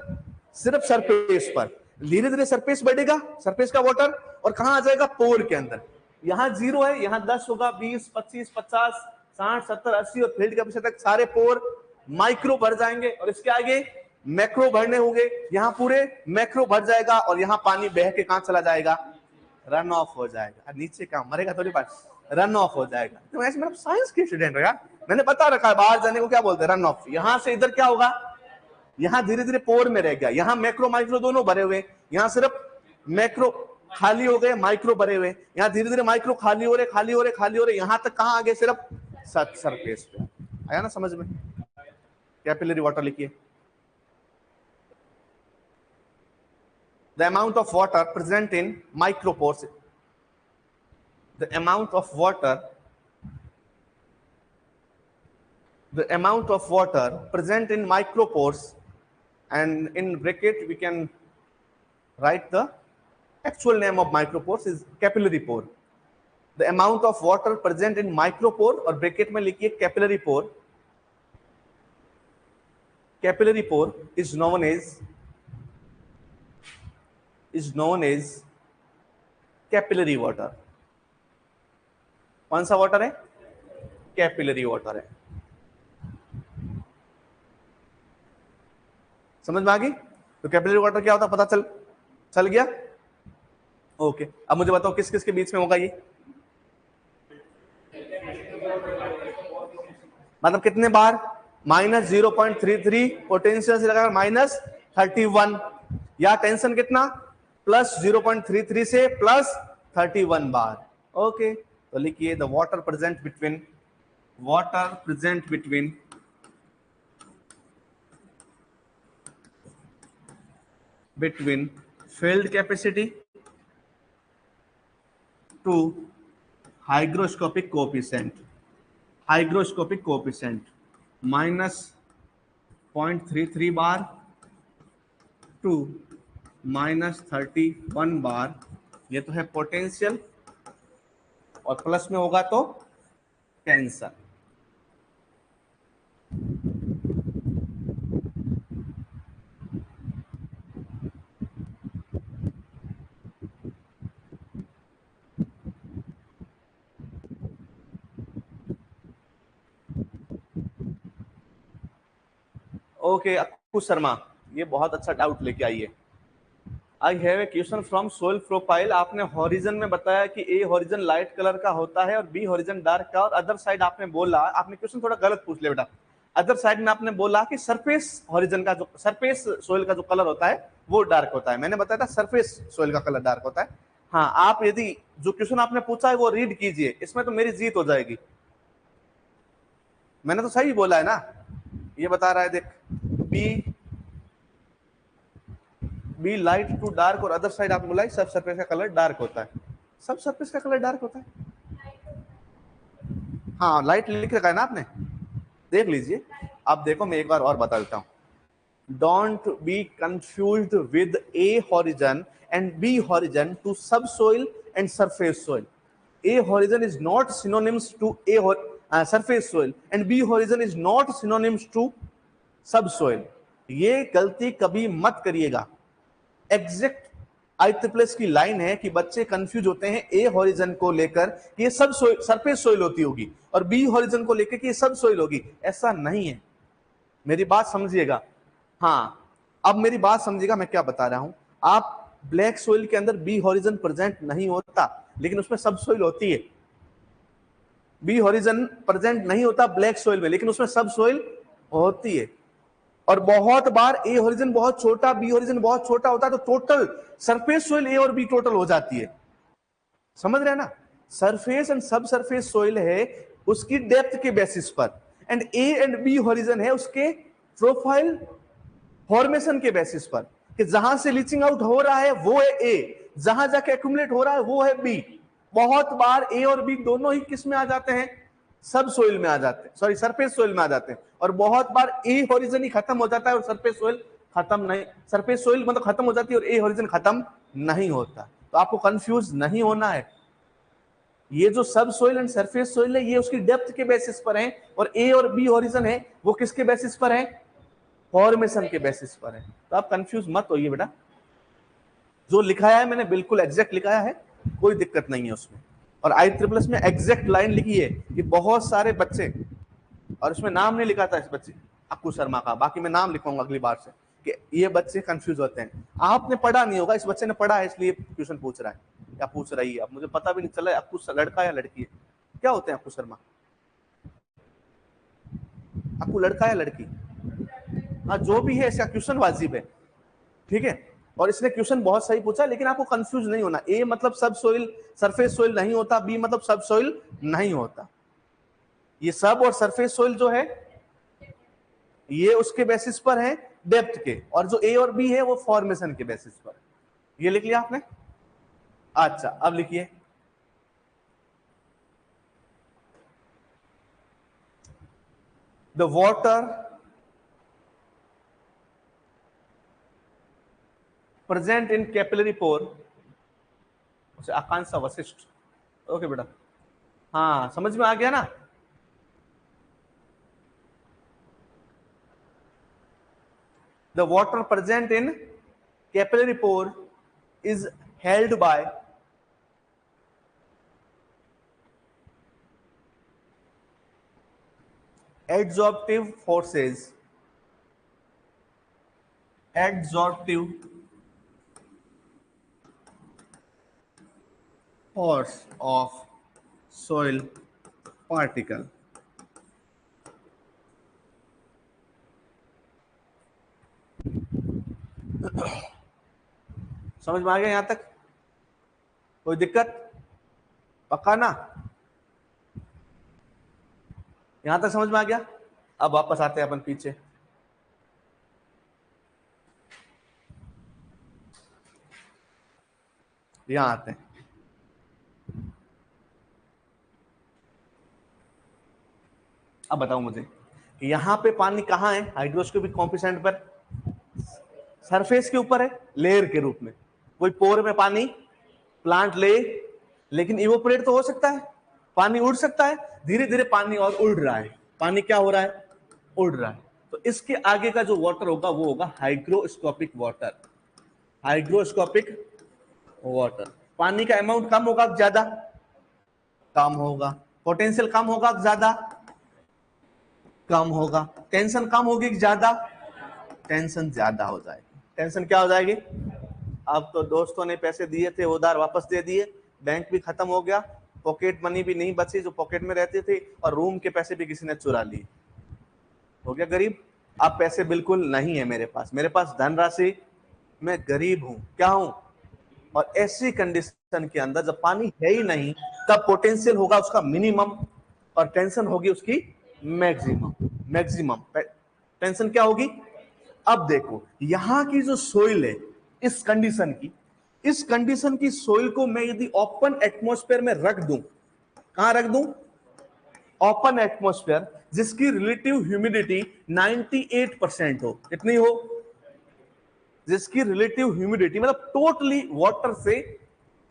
सिर्फ सरफेस पर। धीरे धीरे सरफेस बढ़ेगा, सरफेस का वाटर, और कहां आ जाएगा, पोर के अंदर। यहां 0 है, यहां 10 होगा, 20, 25, 50, 60, 70, 80, और फील्ड कैपेसिटी तक सारे पोर माइक्रो भर जाएंगे, और इसके आगे मैक्रो भरने होंगे। यहां पूरे मैक्रो भर जाएगा, और यहां पानी बह के कहां चला जाएगा, रन ऑफ हो जाएगा। नीचे क्या मरेगा थोड़ी बार, रन ऑफ हो जाएगा। तो ऐसे मतलब साइंस के स्टूडेंट हो यार, मैंने बता रखा है बाहर जाने को क्या बोलते हैं, रन ऑफ। यहां से इधर क्या होगा, यहां धीरे धीरे पोर में रह गया, यहां मैक्रो माइक्रो दोनों भरे हुए, यहां सिर्फ मैक्रो खाली हो गए, माइक्रो भरे हुए। यहां धीरे धीरे माइक्रो खाली हो रहे, खाली हो रहे, खाली हो रहे, यहां तक कहां आ गए, सिर्फ सरफेस पे। आया ना समझ में। कैपिलरी वाटर लिखिए, the amount of water present in micropores, the amount of water, the amount of water present in micropores, and in bracket we can write the actual name of micropores is capillary pore. The amount of water present in micropore, और bracket में लिखिए capillary pore, capillary pore is known as capillary water. कौन सा water है, capillary water है। समझ में आ गई। तो कैपिलरी वाटर क्या होता है, पता चल गया। ओके, अब मुझे बताओ किस किस के बीच में होगा ये, मतलब कितने बार, -0.33 पोटेंशियल से लगाकर -31, या टेंशन कितना, +0.33 से +31 बार। ओके, तो लिखिए the water present between field capacity to hygroscopic coefficient, -0.33 bar to -31 bar, ये तो है पोटेंशियल, और प्लस में होगा तो टेंशन। ओके अक्कू शर्मा, ये बहुत अच्छा डाउट लेके आई है। I have a question from soil profile. आपने हॉरिजन में बताया कि ए हॉरिजन लाइट कलर का होता है और बी हॉरिजन डार्क का, और अदर साइड आपने बोला, आपने क्वेश्चन थोड़ा गलत पूछ लिया बेटा। अदर साइड में आपने बोला कि सरफेस हॉरिजन का, जो सरफेस सोइल का जो कलर होता है वो डार्क होता है। मैंने बताया था सरफेस सोइल का कलर डार्क होता है। हाँ, आप यदि जो क्वेश्चन आपने पूछा है वो रीड कीजिए, इसमें तो मेरी जीत हो जाएगी। मैंने तो सही बोला है ना, ये बता रहा है देख, बी लाइट टू डार्क, और अदर साइड आप बोला सब सरफेस का कलर डार्क होता है। सब सरफेस का कलर डार्क होता है। हाँ, लाइट लिख रखा है ना आपने, देख लीजिए। अब देखो मैं एक बार और बता देता हूं। Don't be confused with A horizon and B horizon to sub soil and surface soil. A horizon is not synonyms to a surface soil and B horizon is not synonyms to sub soil. ये गलती कभी मत करिएगा। Exact IEEE की line है कि बच्चे confuse होते हैं ए हॉरिजन को लेकर कि ये सब सरफेस सोइल होती होगी, और बी हॉरिजन को लेकर कि ये सब सोइल होगी। ऐसा नहीं है, मेरी बात समझिएगा। हाँ, अब मेरी बात समझिएगा मैं क्या बता रहा हूं। आप ब्लैक सोइल के अंदर बी हॉरिजन प्रेजेंट नहीं होता, लेकिन उसमें सब सोइल होती है। बी हॉरिजन प्रेजेंट नहीं होता ब्लैक सोइल में, लेकिन उसमें सब सोइल होती है। और बहुत बार ए हॉरिजन बहुत छोटा, बी हॉरिजन बहुत छोटा होता है, तो टोटल सरफेस सोइल ए और बी टोटल हो जाती है। समझ रहे हैं ना? Surface and subsurface soil है उसकी डेप्थ के बेसिस पर, and A and B horizon है उसके प्रोफाइल फॉर्मेशन के बेसिस पर, कि जहां से लीचिंग आउट हो रहा है वो है ए, जहां जाके एक्यूमुलेट हो रहा है वो है बी। बहुत बार ए और बी दोनों ही किस में आ जाते हैं? सब सोइल में आ जाते हैं, सॉरी सरफेस सोइल में आ जाते हैं। और बहुत बार ए हॉरिजन ही खत्म हो जाता है और सरफेस सोइल खत्म नहीं, सरफेस सोइल मतलब खत्म हो जाती है और ए हॉरिजन खत्म नहीं होता। तो आपको कंफ्यूज नहीं होना है। ये जो सब सोइल एंड सरफेस सोइल है ये उसकी डेप्थ के बेसिस पर है, और ए और बी हॉरिजन है वो किसके बेसिस पर है? फॉर्मेशन के बेसिस पर है। तो आप कंफ्यूज मत होइए बेटा, जो लिखाया है मैंने बिल्कुल एग्जैक्ट लिखाया है, कोई दिक्कत नहीं है उसमें। और IEEE में एग्जैक्ट लाइन लिखी है कि बहुत सारे बच्चे, और इसमें नाम नहीं लिखा था इस बच्चे अक्कू शर्मा का, बाकी मैं नाम लिखूंगा अगली बार से, कि ये बच्चे कंफ्यूज होते हैं। आपने पढ़ा नहीं होगा, इस बच्चे ने पढ़ा है इसलिए क्वेश्चन पूछ रहा है या पूछ रही है। अब मुझे पता भी नहीं चला अक्कू लड़का या लड़की है, क्या होते हैं अक्कू शर्मा? अक्कू लड़का या लड़की? हाँ, जो भी है इसका क्वेश्चन वाजिब है, ठीक है। और इसने क्वेश्चन बहुत सही पूछा, लेकिन आपको कंफ्यूज नहीं होना। ए मतलब सब सोइल सरफेस सोइल नहीं होता, बी मतलब सब सोइल नहीं होता। ये सब और सरफेस सोइल जो है ये उसके बेसिस पर है डेप्थ के, और जो ए और बी है वो फॉर्मेशन के बेसिस पर। ये लिख लिया आपने? अच्छा, अब लिखिए the water present in capillary pore, Akanksha Vashishtha. Okay बेटा, हाँ समझ में आ गया ना? The water present in capillary pore is held by adsorptive forces, adsorptive force of soil particle. समझ में आ गया यहां तक? कोई दिक्कत? पक्का ना? यहां तक समझ में आ गया? अब वापस आते हैं अपन पीछे। यहां आते हैं, अब बताओ मुझे, यहां पे पानी कहां है हाइड्रोस्कोपिक कोएफिशिएंट पर? सरफेस के ऊपर है, लेयर के रूप में। कोई पोर में पानी प्लांट ले, लेकिन इवोपरेट तो हो सकता है, पानी उड़ सकता है। धीरे धीरे पानी और उड़ रहा है, पानी क्या हो रहा है? उड़ रहा है। तो इसके आगे का जो वाटर होगा वो होगा हाइग्रोस्कोपिक वाटर। हाइग्रोस्कोपिक वाटर, पानी का अमाउंट कम होगा ज्यादा? कम होगा। पोटेंशियल कम होगा ज्यादा? कम होगा। टेंशन कम होगी ज्यादा? टेंशन ज्यादा हो जाएगी। टेंशन क्या हो जाएगी? अब तो दोस्तों ने पैसे दिए थे, उधार वापस दे दिए, बैंक भी खत्म हो गया, पॉकेट मनी भी नहीं बची जो पॉकेट में रहती थी, और रूम के पैसे भी किसी ने चुरा लिए। हो गया गरीब। अब पैसे बिल्कुल नहीं है मेरे पास धनराशि, मैं गरीब हूं, क्या हूं? और ऐसी कंडीशन के अंदर जब पानी है ही नहीं, तब पोटेंशियल होगा उसका मिनिमम और टेंशन होगी उसकी मैक्सिमम। मैक्सिमम टेंशन क्या होगी? अब देखो यहां की जो सोइल है, इस कंडीशन की सोइल को मैं यदि ओपन एटमॉस्फेयर में रख दूं, कहां रख दूं? ओपन एटमॉस्फेयर, जिसकी रिलेटिव ह्यूमिडिटी 98% हो। कितनी हो? जिसकी रिलेटिव ह्यूमिडिटी मतलब टोटली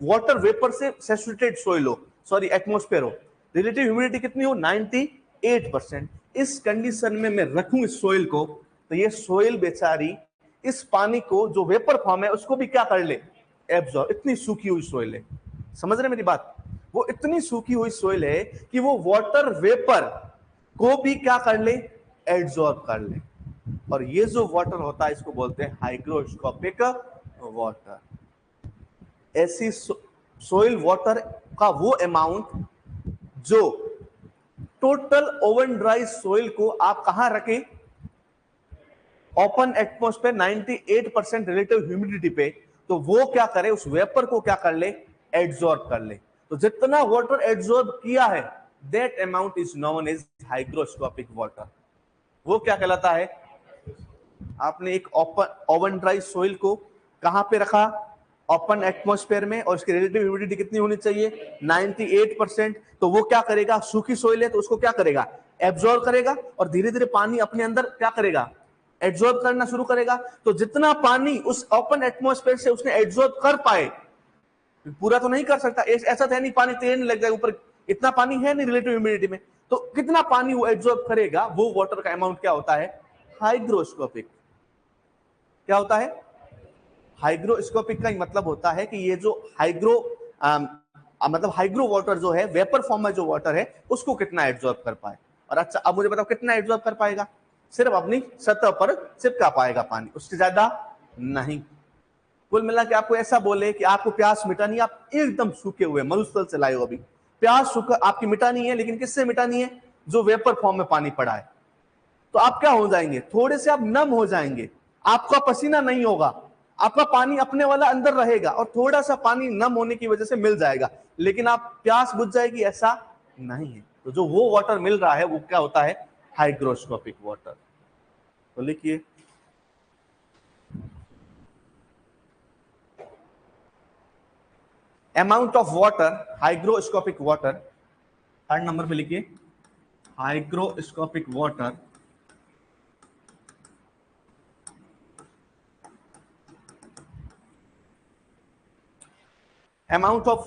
वाटर वेपर से सैचुरेटेड सोइल हो, सॉरी एटमॉस्फेयर हो, रिलेटिव ह्यूमिडिटी कितनी हो? 98%। इस कंडीशन में मैं रखूं इस सोइल को, तो ये सोइल बेचारी इस पानी को जो वेपर फॉर्म है उसको भी क्या कर ले? एब्जॉर्ब। इतनी सूखी हुई सोइल है, समझ रहे मेरी बात? वो इतनी सूखी हुई सोइल है कि वो वाटर वेपर को भी क्या कर ले? एब्जॉर्ब कर ले। और ये जो वाटर होता है इसको बोलते हैं हाइग्रोस्कोपिक वाटर। ऐसी सोइल वाटर का वो अमाउंट जो टोटल ओवन ड्राई सोइल को आप कहां रखें? ओपन एटमॉस्फेयर 98% रिलेटिव ह्यूमिडिटी पे, तो वो क्या करे? उस वेपर को क्या कर ले? एब्जॉर्ब कर ले। तो जितना वाटर एब्जॉर्ब किया है, that amount is known as hygroscopic water. वो क्या कहलाता है? आपने एक ओवन ड्राई सोइल को कहां पे रखा? ओपन एटमॉस्फेयर में, और उसकी रिलेटिव ह्यूमिडिटी कितनी होनी चाहिए? 98%। तो वो क्या करेगा? सूखी सोइल है तो उसको क्या करेगा? एब्जॉर्ब करेगा, और धीरे धीरे पानी अपने अंदर क्या करेगा? एब्जॉर्ब करना शुरू करेगा। तो जितना पानी उस ओपन एटमॉस्फेयर से उसने एब्जॉर्ब कर पाए, पूरा तो नहीं कर सकता, ऐसा तो है नहीं पानी तैरने लग जाएगा ऊपर, इतना पानी है नहीं रिलेटिव ह्यूमिडिटी में। तो कितना पानी वो एब्जॉर्ब करेगा, वो वाटर का अमाउंट क्या होता है? हाइग्रोस्कोपिक। क्या होता है? हाइग्रोस्कोपिक का ही मतलब होता है कि ये जो मतलब हाइग्रो वाटर जो है, वेपर फॉर्म में जो वाटर है, उसको कितना एब्जॉर्ब कर पाए। और अच्छा अब मुझे बताओ कितना एब्जॉर्ब कर पाएगा? सिर्फ अपनी सतह पर चिपका पाएगा पानी, उससे ज्यादा नहीं। कुल मिला के आपको ऐसा बोले कि आपको प्यास मिटानी है, आप एकदम सूखे हुए मरुस्थल से लाए हो, अभी प्यास सूखा आपकी मिटानी है, लेकिन किससे मिटानी है? जो वेपर फॉर्म में पानी पड़ा है। तो आप क्या हो जाएंगे? थोड़े से आप नम हो जाएंगे, आपका पसीना नहीं होगा, आपका पानी अपने वाला अंदर रहेगा, और थोड़ा सा पानी नम होने की वजह से मिल जाएगा, लेकिन आप प्यास बुझ जाएगी, ऐसा नहीं है। तो जो वो वाटर मिल रहा है वो क्या होता है? Hygroscopic water. तो लिखिए, amount of water, hygroscopic water, 3rd number पे लिखिए, hygroscopic water amount of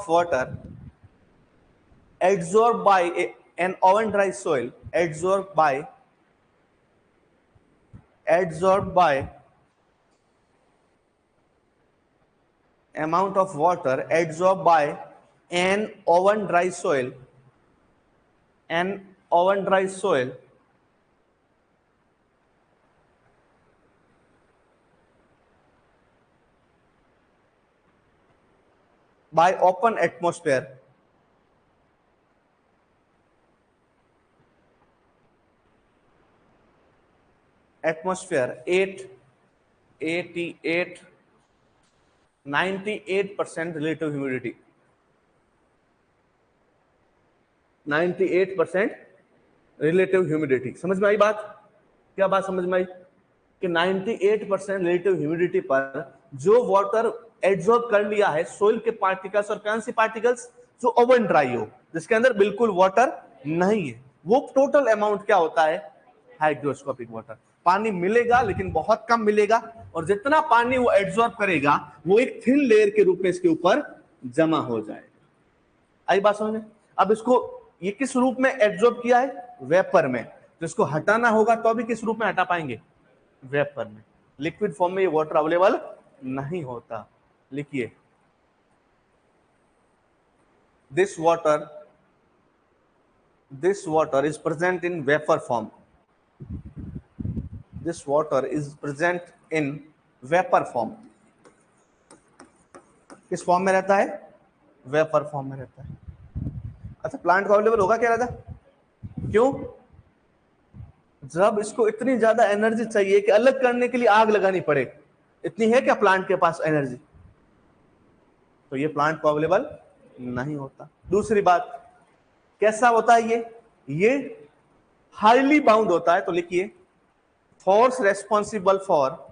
water absorbed by an oven dry soil, absorbed by amount of water absorbed by an oven dry soil, by open atmosphere, atmosphere 98% relative humidity, 98% relative humidity. समझ में आई बात? क्या बात समझ में आई? कि 98% रिलेटिव ह्यूमिडिटी पर जो वाटर एब्जॉर्ब कर लिया है सोइल के पार्टिकल्स, और कौन सी पार्टिकल्स? जो ओवन ड्राई हो, जिसके अंदर बिल्कुल वाटर नहीं है, वो टोटल अमाउंट क्या होता है? Hygroscopic water. पानी मिलेगा लेकिन बहुत कम मिलेगा, और जितना पानी वो एब्जॉर्ब करेगा वो एक थिन लेयर के रूप में इसके ऊपर जमा हो जाएगा। आई बात समझ में? अब इसको ये किस रूप में एब्जॉर्ब किया है? वेपर में। तो इसको हटाना होगा तो अभी किस रूप में हटा पाएंगे? वेपर में। लिक्विड फॉर्म में ये वाटर अवेलेबल नहीं होता। लिखिए, this water this water is present in vapor form. This water is present in vapor form. किस फॉर्म में रहता है? वेपर फॉर्म में रहता है. अच्छा, प्लांट को अवेलेबल होगा क्या राजा? क्यों? जब इसको इतनी ज्यादा एनर्जी चाहिए कि अलग करने के लिए आग लगानी पड़े, इतनी है क्या प्लांट के पास एनर्जी? तो ये प्लांट को अवेलेबल नहीं होता. दूसरी बात, कैसा होता है ये हाईली बाउंड होता है. तो लिखिए, force responsible for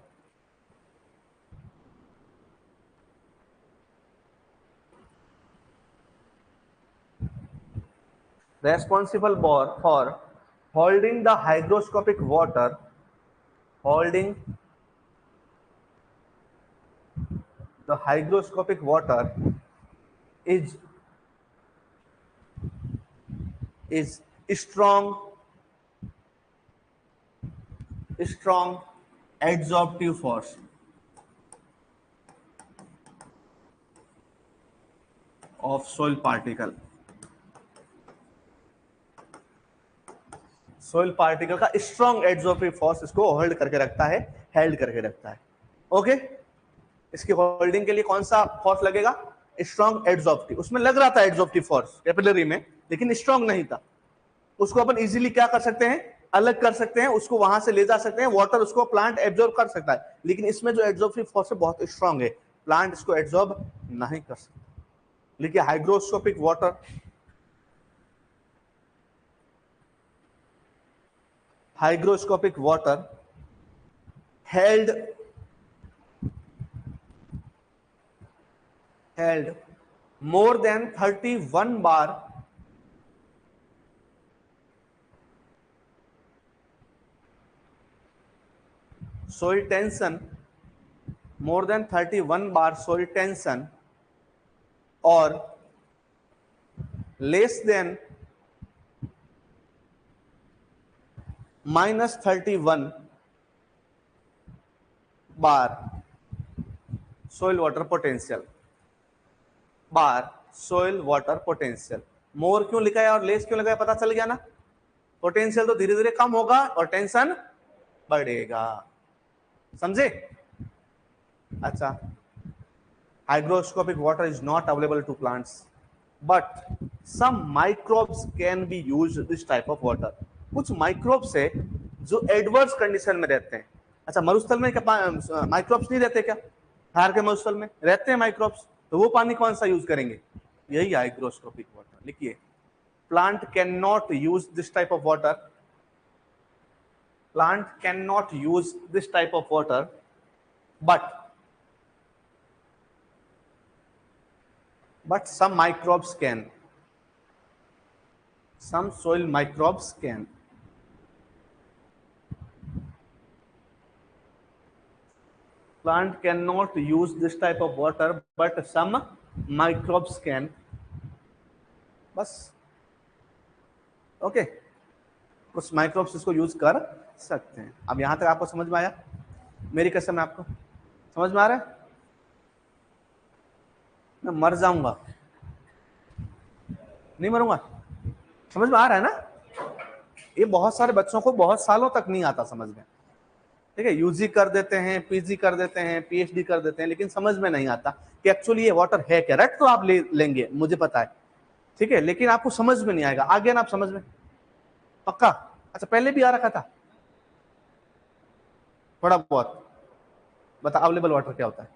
holding the hygroscopic water, holding the hygroscopic water is strong adsorptive force. Of soil particle. Soil particle का स्ट्रॉन्ग एडसॉर्प्टिव फोर्स इसको होल्ड करके रखता है, हेल्ड करके रखता है. ओके, इसकी होल्डिंग के लिए कौन सा फोर्स लगेगा? स्ट्रॉन्ग एडसॉर्प्टिव. उसमें लग रहा था एडसॉर्प्टिव फोर्स कैपिलरी में, लेकिन स्ट्रॉन्ग नहीं था. उसको अपन इजीली क्या कर सकते हैं? अलग कर सकते हैं, उसको वहां से ले जा सकते हैं. वाटर उसको प्लांट एब्जॉर्ब कर सकता है, लेकिन इसमें जो एडसॉर्प्टिव फोर्स है बहुत स्ट्रॉन्ग है, प्लांट इसको एब्जॉर्ब नहीं कर सकता. लिखिए, hygroscopic water, hygroscopic water held more than 31 bar soil tension, more than 31 bar soil tension, or less than -31 bar soil water potential. Bar soil water potential. मोर क्यों लिखा है और लेस क्यों लिखा है? पता चल गया ना. पोटेंशियल तो धीरे धीरे कम होगा और टेंशन बढ़ेगा. समझे? अच्छा, hygroscopic water is not available to plants, but some microbes can be used this type of water. कुछ माइक्रोब्स है जो एडवर्स कंडीशन में रहते हैं. अच्छा, मरुस्थल में क्या माइक्रोब्स नहीं रहते क्या? थार के मरुस्थल में रहते हैं माइक्रोब्स, तो वो पानी कौन सा यूज करेंगे? यही हाइग्रोस्कोपिक वाटर. लिखिए, plant can not use this type of water. Plant can not use this type of water, but some microbes can. Some soil microbes can. Plant cannot use this type of water, but some microbes can. बस. Okay, कुछ microbes इसको use कर सकते हैं. अब यहां तक आपको समझ में आया? मेरी कसम है, आपको समझ में आ रहा है? मैं मर जाऊंगा, नहीं मरूंगा. समझ में आ रहा है ना? ये बहुत सारे बच्चों को बहुत सालों तक नहीं आता समझ में. ठीक है, यूजी कर देते हैं, पीजी कर देते हैं, पीएचडी कर देते हैं, लेकिन समझ में नहीं आता कि एक्चुअली ये वाटर है क्या. रट तो आप लेंगे, मुझे पता है, ठीक है, लेकिन आपको समझ में नहीं आएगा. आ गया ना आप समझ में? पक्का? अच्छा, पहले भी आ रखा था थोड़ा बहुत? बता, अवेलेबल वाटर क्या होता है?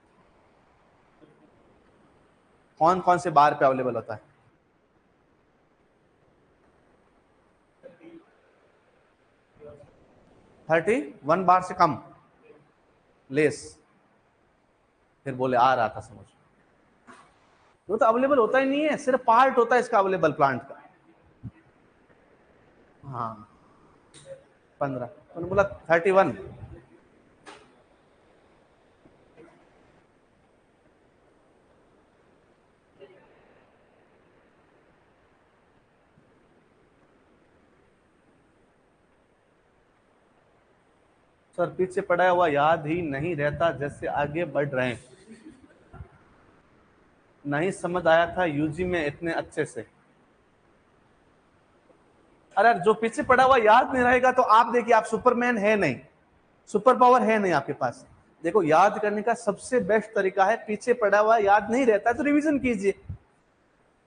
कौन कौन से बार पे अवेलेबल होता है? 31 बार से कम, लेस. फिर बोले आ रहा था समझ. वो तो अवेलेबल होता ही नहीं है, सिर्फ पार्ट होता है इसका अवेलेबल प्लांट का. हाँ, 15. तो बोला 31. सर, पीछे पड़ा हुआ याद ही नहीं रहता, जैसे आगे बढ़ रहे हैं. नहीं समझ आया था यूजी में इतने अच्छे से. अरे यार, जो पीछे पड़ा हुआ याद नहीं रहेगा तो आप देखिए, आप सुपरमैन है नहीं, सुपर पावर है नहीं आपके पास। देखो, याद करने का सबसे बेस्ट तरीका है, पीछे पड़ा हुआ याद नहीं रहता है तो रिवीजन कीजिए।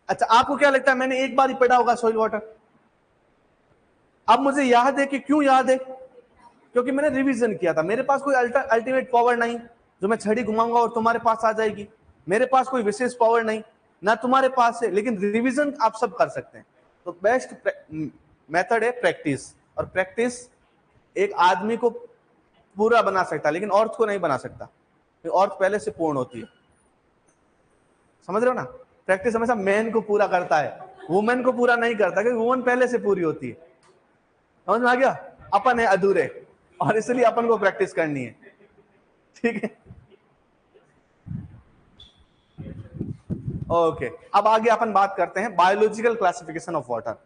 अच्छा, आपको क्या लगता है मैंने एक बार ही पढ़ा होगा सॉइल वाटर? अब मुझे याद है कि क्यों याद है? क्योंकि मैंने रिवीजन किया था। मेरे पास कोई अल्टीमेट पावर नहीं जो मैं छड़ी घुमाऊंगा और तुम्हारे पास आ जाएगी। मेरे पास कोई विशेष पावर नहीं, ना तुम्हारे पास है, लेकिन रिवीजन आप सब कर सकते हैं। तो बेस्ट मेथड है प्रैक्टिस, और प्रैक्टिस एक आदमी को पूरा बना सकता है लेकिन औरत को नहीं बना सकता। औरत पहले से पूर्ण होती है, समझ रहे हो ना? प्रैक्टिस हमेशा मैन को पूरा करता है, वुमेन को पूरा नहीं करता, क्योंकि वुमेन पहले से पूरी होती है। समझ में आ गया? अपन है अधूरे, और इसलिए अपन को प्रैक्टिस करनी है। ठीक है, ओके। अब आगे अपन बात करते हैं बायोलॉजिकल क्लासिफिकेशन ऑफ वाटर।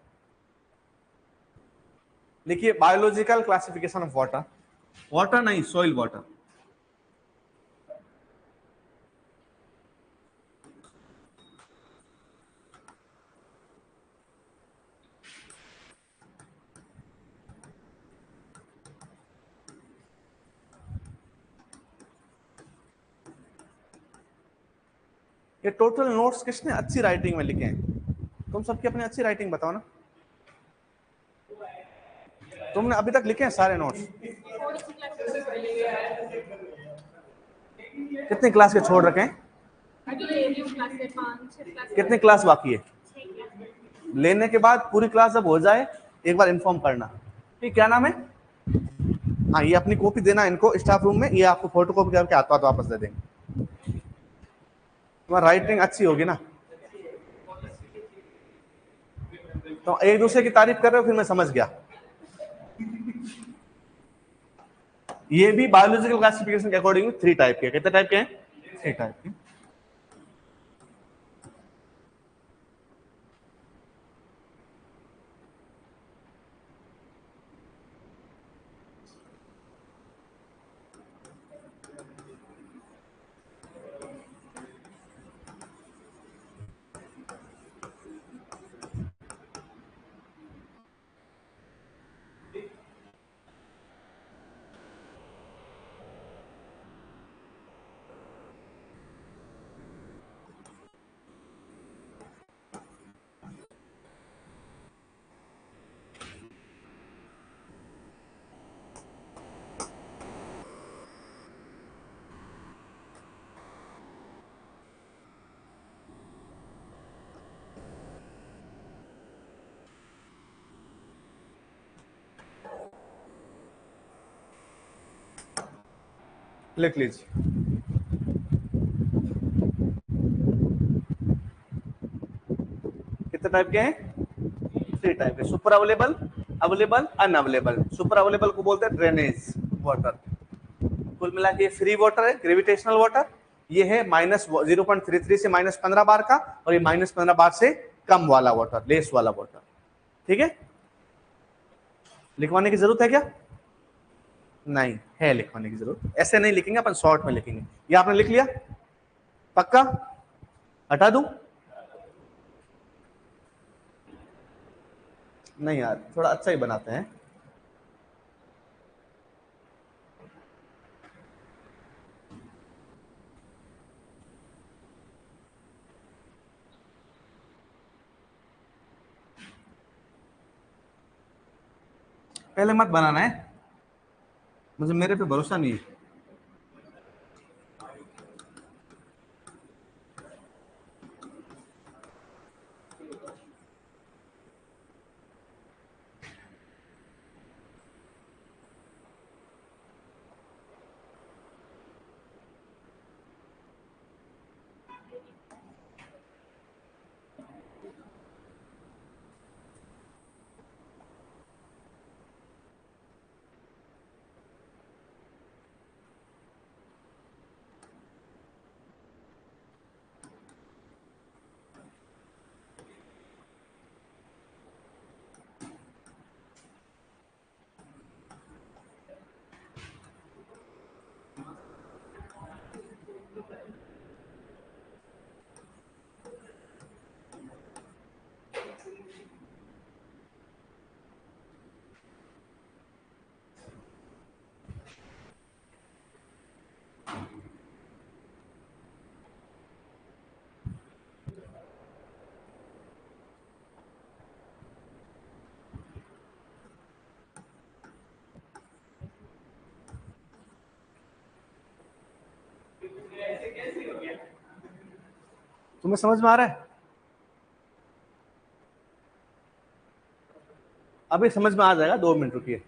देखिए, biological classification of water, water नहीं, सॉइल वाटर। ये टोटल नोट्स किसने अच्छी राइटिंग में लिखे हैं? तुम सबकी अपनी अच्छी राइटिंग बताओ ना। तुमने अभी तक लिखे हैं सारे नोट्स? कितने क्लास के छोड़ रखे हैं? कितने क्लास बाकी है? लेने के बाद पूरी क्लास जब हो जाए एक बार इन्फॉर्म करना। ये क्या नाम है? हाँ, ये अपनी कॉपी देना इनको स्टाफ रूम में, ये आपको फोटो कॉपी करके आता तो वापस दे देंगे। तुम्हारी राइटिंग अच्छी होगी ना, तो एक दूसरे की तारीफ कर रहे हो, फिर मैं समझ गया। ये भी बायोलॉजिकल क्लासिफिकेशन के अकॉर्डिंग 3 टाइप के। कितने टाइप के हैं? 3 टाइप के। लिख लीजिए। कितने टाइप के हैं? 3 टाइप के। Super available, available, unavailable. Super available को बोलते हैं ड्रेनेज वाटर। कुल मिला के फ्री वाटर है, ग्रेविटेशनल वाटर। ये है -0.33 से -15 बार का, और ये -15 बार से कम वाला वाटर, लेस वाला वाटर। ठीक है, लिखवाने की जरूरत है क्या? नहीं है लिखवाने की जरूरत, ऐसे नहीं लिखेंगे अपन, शॉर्ट में लिखेंगे। ये आपने लिख लिया? पक्का? हटा दूं? नहीं यार, थोड़ा अच्छा ही बनाते हैं। पहले मत बनाना है, मुझे मेरे पे भरोसा नहीं है। तुम्हें समझ में आ रहा है? अभी समझ में आ जाएगा, 2 मिनट रुकिए।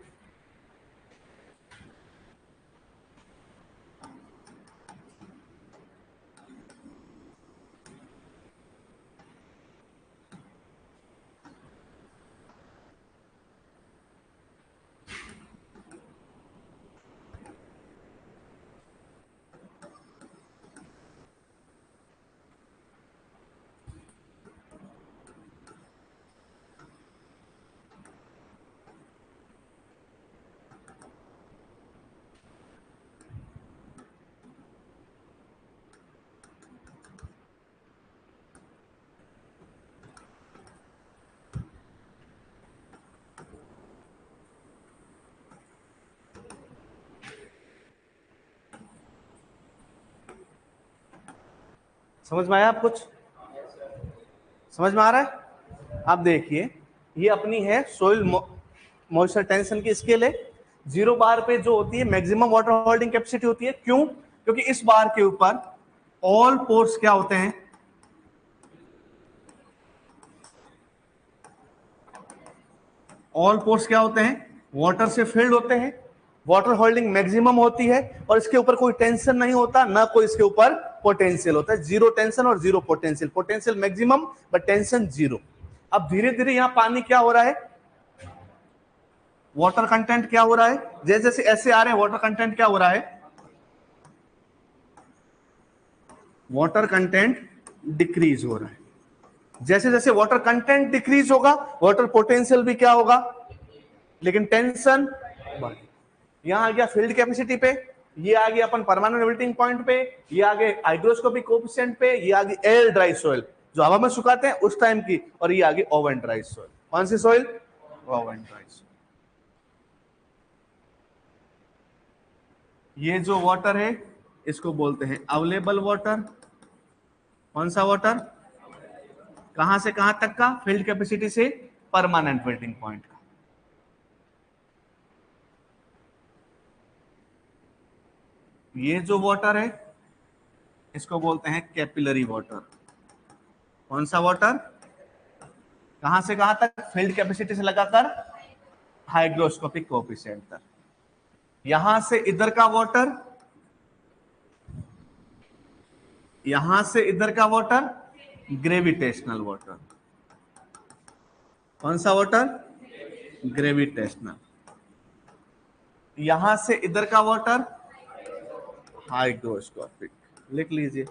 समझ में आया आप? कुछ समझ में आ रहा है? आप देखिए, ये अपनी है सोइल मॉइस्चर टेंशन की स्केल है। 0 बार पे जो होती है मैक्सिमम वाटर होल्डिंग कैपेसिटी होती है। क्यों? क्योंकि इस बार के ऊपर ऑल पोर्स क्या होते हैं? ऑल पोर्स क्या होते हैं? वाटर से फिल्ड होते हैं। वाटर होल्डिंग मैक्सिमम होती है और इसके ऊपर कोई टेंशन नहीं होता, ना कोई इसके ऊपर पोटेंशियल होता है। 0 टेंशन और 0 potential. Potential maximum but tension 0। अब धीरे धीरे यहां पानी क्या हो रहा है? वाटर कंटेंट क्या हो रहा है? जैसे जैसे ऐसे आ रहे हैं, वाटर कंटेंट क्या हो रहा है? वाटर कंटेंट डिक्रीज हो रहा है। जैसे जैसे वाटर कंटेंट डिक्रीज होगा, वाटर पोटेंशियल भी क्या होगा? लेकिन टेंशन बढ़। यहां आ गया फील्ड कैपेसिटी पे, ये आ गया अपन परमानेंट मेल्टिंग पॉइंट पे, ये आ गए हाइड्रोस्कोपिक कोएफिशिएंट पे, ये आ गई एयर ड्राई सॉइल जो हवा में सुखाते हैं उस टाइम की, और ये आ गई ओवन ड्राई सॉइल। कौन सी सॉइल? Oven dry soil. ये जो वाटर है इसको बोलते हैं अवेलेबल वाटर। कौन सा वाटर? कहां से कहां तक का? फील्ड कैपेसिटी से परमानेंट मेल्टिंग पॉइंट का। ये जो वाटर है इसको बोलते हैं कैपिलरी वाटर। कौन सा वाटर? कहां से कहां तक? फील्ड कैपेसिटी से लगाकर हाइड्रोस्कोपिक कोएफिशिएंट तक। यहां से इधर का वाटर, यहां से इधर का वाटर ग्रेविटेशनल वाटर। कौन सा वाटर? ग्रेविटेशनल। यहां से इधर का वाटर हाइड्रोस्कोपिक। लिख लीजिए।